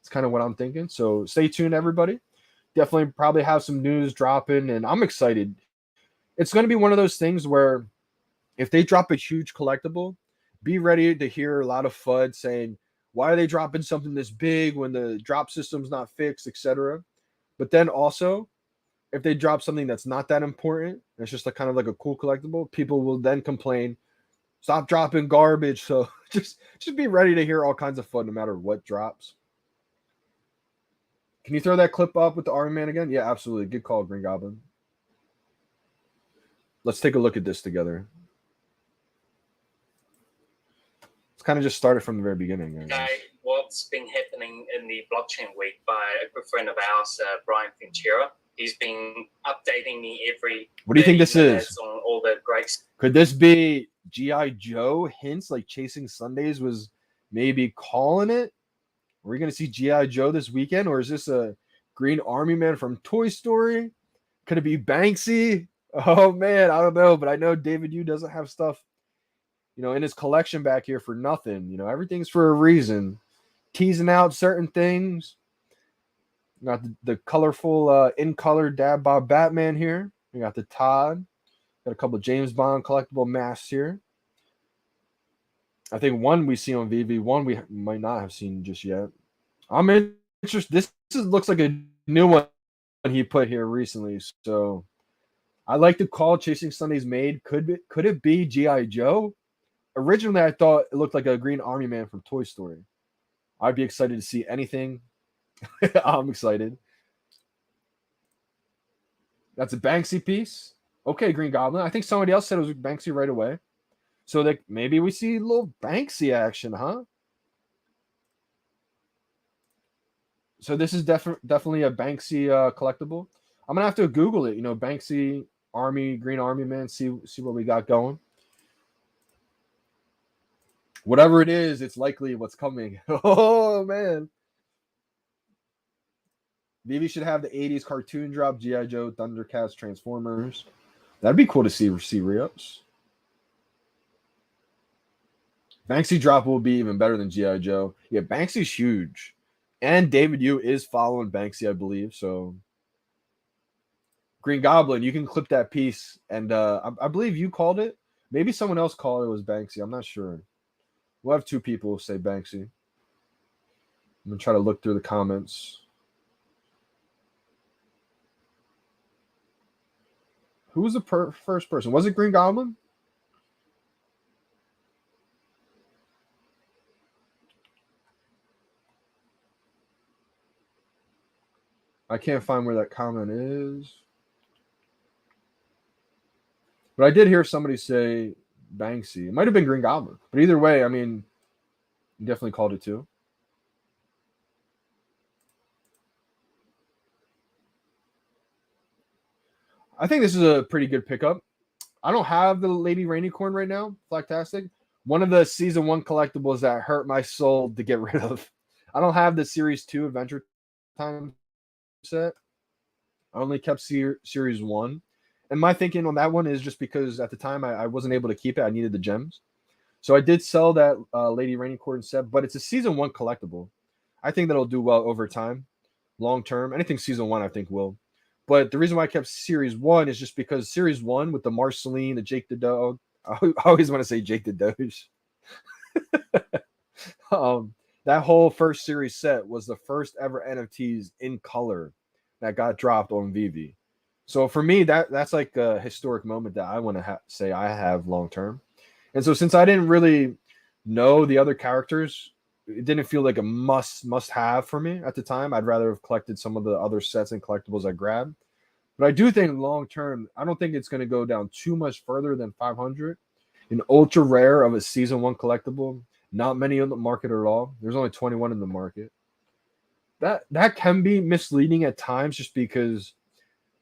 It's kind of what I'm thinking. So stay tuned, everybody. Definitely probably have some news dropping, and I'm excited. It's going to be one of those things where if they drop a huge collectible, be ready to hear a lot of FUD saying, why are they dropping something this big when the drop system's not fixed, etc. But then also, if they drop something that's not that important, it's just kind of like a cool collectible, people will then complain, stop dropping garbage. So just be ready to hear all kinds of FUD no matter what drops. Can you throw that clip up with the Army Man again? Yeah, absolutely. Good call, Green Goblin. Let's take a look at this together. Let's kind of just start it from the very beginning. Okay, what's been happening in the blockchain week by a good friend of ours, Brian Finchera. He's been updating me every. What do you think this is? On all the great. Could this be G.I. Joe hints like Chasing Sundays was maybe calling it? Are we going to see G.I. Joe this weekend, or is this a Green Army Man from Toy Story? Could it be Banksy? Oh, man, I don't know, but I know David Yu doesn't have stuff, in his collection back here for nothing. Everything's for a reason. Teasing out certain things. We got the colorful, in-color Dad Bob Batman here. We got the Todd. Got a couple James Bond collectible masks here. I think one we see on VeVe, one we might not have seen just yet. I'm interested. This looks like a new one he put here recently. So I like the call Chasing Sundays made. Could it be G.I. Joe? Originally, I thought it looked like a Green Army Man from Toy Story. I'd be excited to see anything. I'm excited. That's a Banksy piece. Okay, Green Goblin. I think somebody else said it was Banksy right away. So that maybe we see a little Banksy action, huh? So this is definitely a Banksy collectible. I'm gonna have to Google it. You know, Banksy Army, Green Army Man. See what we got going. Whatever it is, it's likely what's coming. Oh man. VeVe should have the 80s cartoon drop, G.I. Joe, Thundercats, Transformers. That'd be cool to see re-ups. Banksy drop will be even better than G.I. Joe. Yeah, Banksy's huge. And David Yu is following Banksy, I believe. So Green Goblin, you can clip that piece. And I believe you called it. Maybe someone else called it was Banksy. I'm not sure. We'll have two people who say Banksy. I'm going to try to look through the comments. Who was the first person? Was it Green Goblin? I can't find where that comment is. But I did hear somebody say Banksy. It might have been Green Goblin. But either way, I mean, you definitely called it too. I think this is a pretty good pickup. I don't have the Lady Rainicorn right now, Flagtastic. One of the season 1 collectibles that hurt my soul to get rid of. I don't have the series 2 Adventure Time set. I only kept series 1. And my thinking on that one is just because at the time I wasn't able to keep it. I needed the gems. So I did sell that Lady Rainicorn set, but it's a season 1 collectible. I think that'll do well over time, long term. Anything season 1, I think will. But the reason why I kept series 1 is just because series 1 with the Marceline, the Jake the Dog. I always want to say Jake the Doge. That whole first series set was the first ever NFTs in color that got dropped on VeVe. So for me, that's like a historic moment that I want to say I have long term. And so since I didn't really know the other characters, it didn't feel like a must have for me at the time. I'd rather have collected some of the other sets and collectibles I grabbed. But I do think long term, I don't think it's going to go down too much further than 500. An ultra rare of a season 1 collectible, not many on the market at all. There's only 21 in the market. That can be misleading at times just because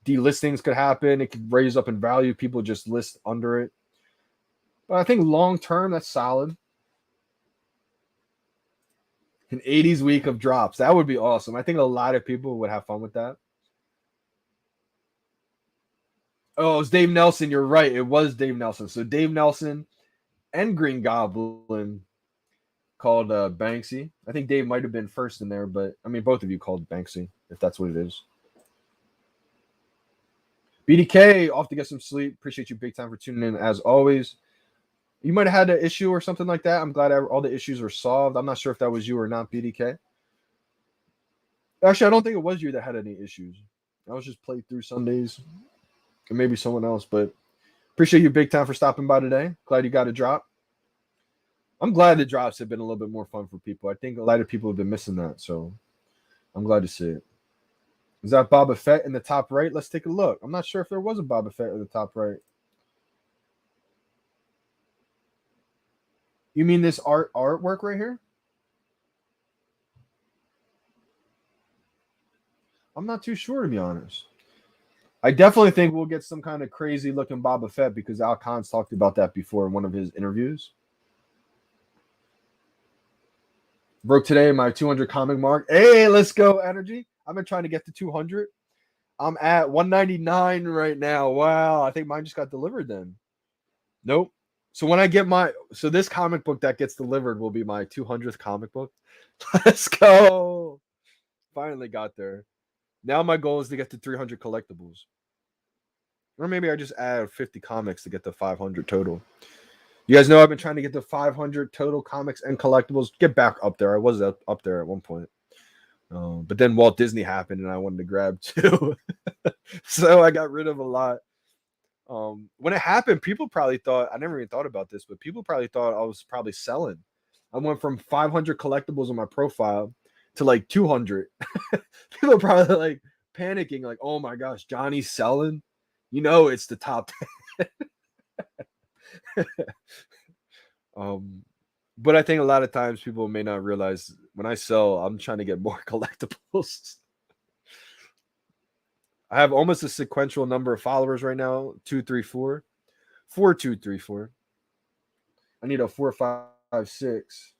delistings could happen. It could raise up in value. People just list under it. But I think long term, that's solid. An 80s week of drops. That would be awesome. I think a lot of people would have fun with that. Oh, it's Dave Nelson. You're right. It was Dave Nelson. So Dave Nelson and Green Goblin called Banksy. I think Dave might have been first in there, but I mean, both of you called Banksy, if that's what it is. BDK, off to get some sleep. Appreciate you big time for tuning in as always. You might have had an issue or something like that. I'm glad all the issues were solved. I'm not sure if that was you or not, BDK. Actually, I don't think it was you that had any issues. I was just played through Sundays. Or maybe someone else, but appreciate you big time for stopping by today. Glad you got a drop. I'm glad the drops have been a little bit more fun for people. I think a lot of people have been missing that, so I'm glad to see it. Is that Boba Fett in the top right? Let's take a look. I'm not sure if there was a Boba Fett in the top right. You mean this artwork right here? I'm not too sure, to be honest. I definitely think we'll get some kind of crazy looking Boba Fett because Al Khan's talked about that before in one of his interviews. Broke today my 200 comic mark. Hey, let's go, Energy. I've been trying to get to 200. I'm at 199 right now. Wow, I think mine just got delivered then. Nope. So when I get this comic book that gets delivered will be my 200th comic book. Let's go. Finally got there. Now my goal is to get to 300 collectibles. Or maybe I just add 50 comics to get to 500 total. You guys know I've been trying to get to 500 total comics and collectibles. Get back up there. I was up there at one point. But then Walt Disney happened and I wanted to grab 2. So I got rid of a lot. When it happened, people probably thought, I never even thought about this, but people probably thought I was probably selling. I went from 500 collectibles on my profile to like 200. People are probably like panicking, like, oh my gosh, Johnny's selling. You know, it's the top 10. But I think a lot of times people may not realize when I sell, I'm trying to get more collectibles. I have almost a sequential number of followers right now. 2, 3, 4. 4, 2, 3, 4. I need a 4, 5, 6.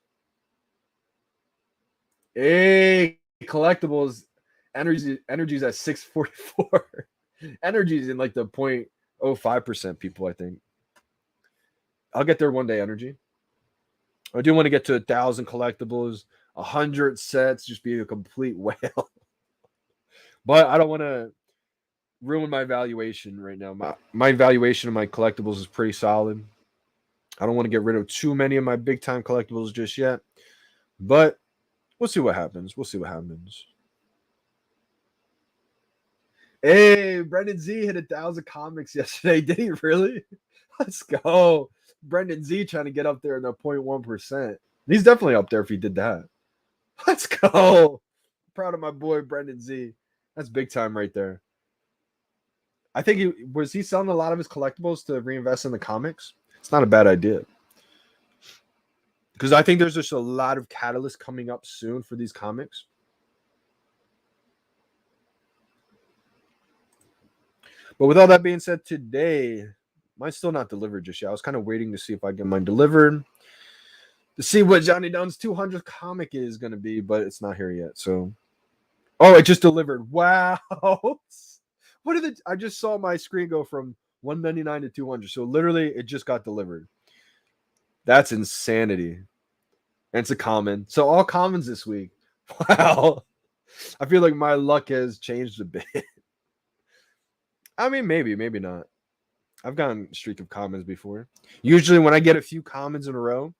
Hey, collectibles. Energy's at 644. Energy's in like the 0.05% people, I think. I'll get there one day, Energy. I do want to get to 1,000 collectibles, 100 sets, just be a complete whale. But I don't want to ruin my valuation right now. My valuation of my collectibles is pretty solid. I don't want to get rid of too many of my big time collectibles just yet. But we'll see what happens. We'll see what happens. Hey, Brendan Z hit 1,000 comics yesterday. Did he really? Let's go. Brendan Z trying to get up there in the 0.1%. He's definitely up there if he did that. Let's go. Proud of my boy, Brendan Z. That's big time right there. I think he selling a lot of his collectibles to reinvest in the comics. It's not a bad idea. Because I think there's just a lot of catalysts coming up soon for these comics. But with all that being said, today, mine's still not delivered just yet. I was kind of waiting to see if I get mine delivered, to see what Johnny Dunn's 200th comic is going to be, but it's not here yet. So, oh, it just delivered. Wow. I just saw my screen go from 199 to 200. So literally, it just got delivered. That's insanity. And it's a common. So all commons this week. Wow. I feel like my luck has changed a bit. I mean, maybe not. I've gotten a streak of commons before. Usually when I get a few commons in a row,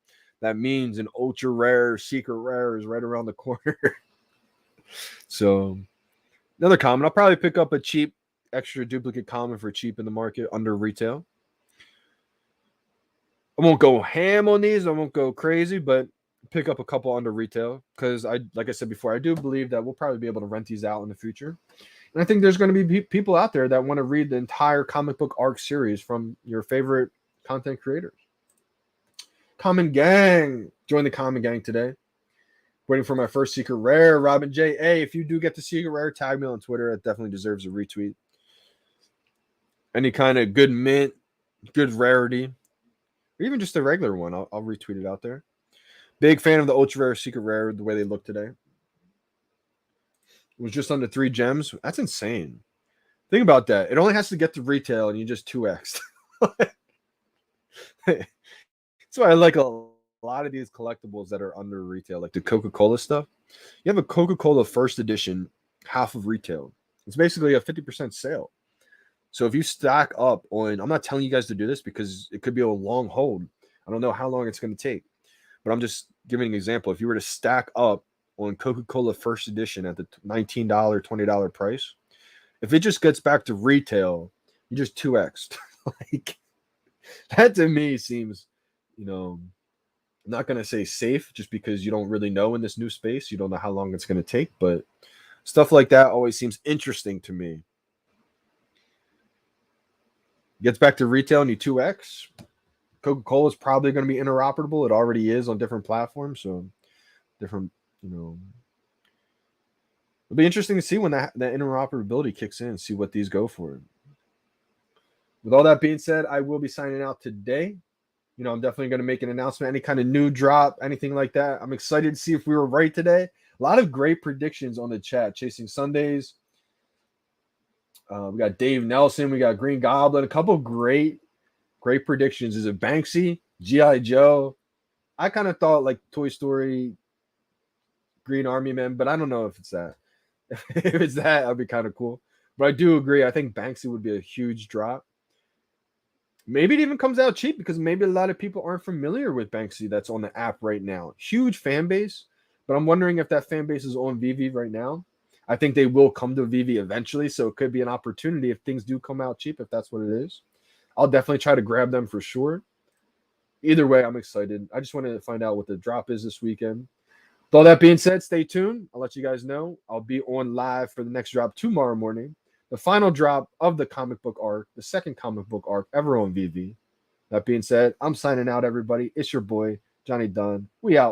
that means an ultra rare, secret rare is right around the corner. So another common. I'll probably pick up a cheap extra duplicate common for cheap in the market under retail. I won't go ham on these. I won't go crazy, but pick up a couple under retail because like I said before, I do believe that we'll probably be able to rent these out in the future. And I think there's going to be people out there that want to read the entire comic book arc series from your favorite content creators. Common Gang. Join the Common Gang today. Waiting for my first secret rare. Robin J. Hey, if you do get the secret rare, tag me on Twitter. It definitely deserves a retweet. Any kind of good mint, good rarity, or even just a regular one, I'll retweet it out there. Big fan of the ultra rare secret rare, the way they look today. It was just under 3 gems. That's insane. Think about that. It only has to get to retail and you just 2x. That's why I like a lot of these collectibles that are under retail, like the Coca-Cola stuff. You have a Coca-Cola first edition, half of retail. It's basically a 50% sale. So if you stack up on, I'm not telling you guys to do this because it could be a long hold. I don't know how long it's going to take, but I'm just giving an example. If you were to stack up on Coca-Cola first edition at the $19, $20 price, if it just gets back to retail, you just 2x. Like that to me seems, I'm not going to say safe just because you don't really know in this new space. You don't know how long it's going to take, but stuff like that always seems interesting to me. Gets back to retail and you 2x. Coca-Cola is probably going to be interoperable. It already is on different platforms, so different, it'll be interesting to see when that interoperability kicks in, see what these go for. With all that being said, I will be signing out today. I'm definitely going to make an announcement, any kind of new drop, anything like that. I'm excited to see if we were right today. A lot of great predictions on the chat. Chasing Sundays. We got Dave Nelson. We got Green Goblin. A couple great predictions. Is it Banksy? G.I. Joe? I kind of thought like Toy Story, Green Army Man, but I don't know if it's that. If it's that, that'd be kind of cool. But I do agree. I think Banksy would be a huge drop. Maybe it even comes out cheap because maybe a lot of people aren't familiar with Banksy that's on the app right now. Huge fan base, but I'm wondering if that fan base is on VeVe right now. I think they will come to VeVe eventually, so it could be an opportunity if things do come out cheap, if that's what it is. I'll definitely try to grab them for sure. Either way, I'm excited. I just wanted to find out what the drop is this weekend. With all that being said, stay tuned. I'll let you guys know. I'll be on live for the next drop tomorrow morning. The final drop of the comic book arc, the second comic book arc ever on VeVe. That being said, I'm signing out, everybody. It's your boy, Johnny Dunn. We out.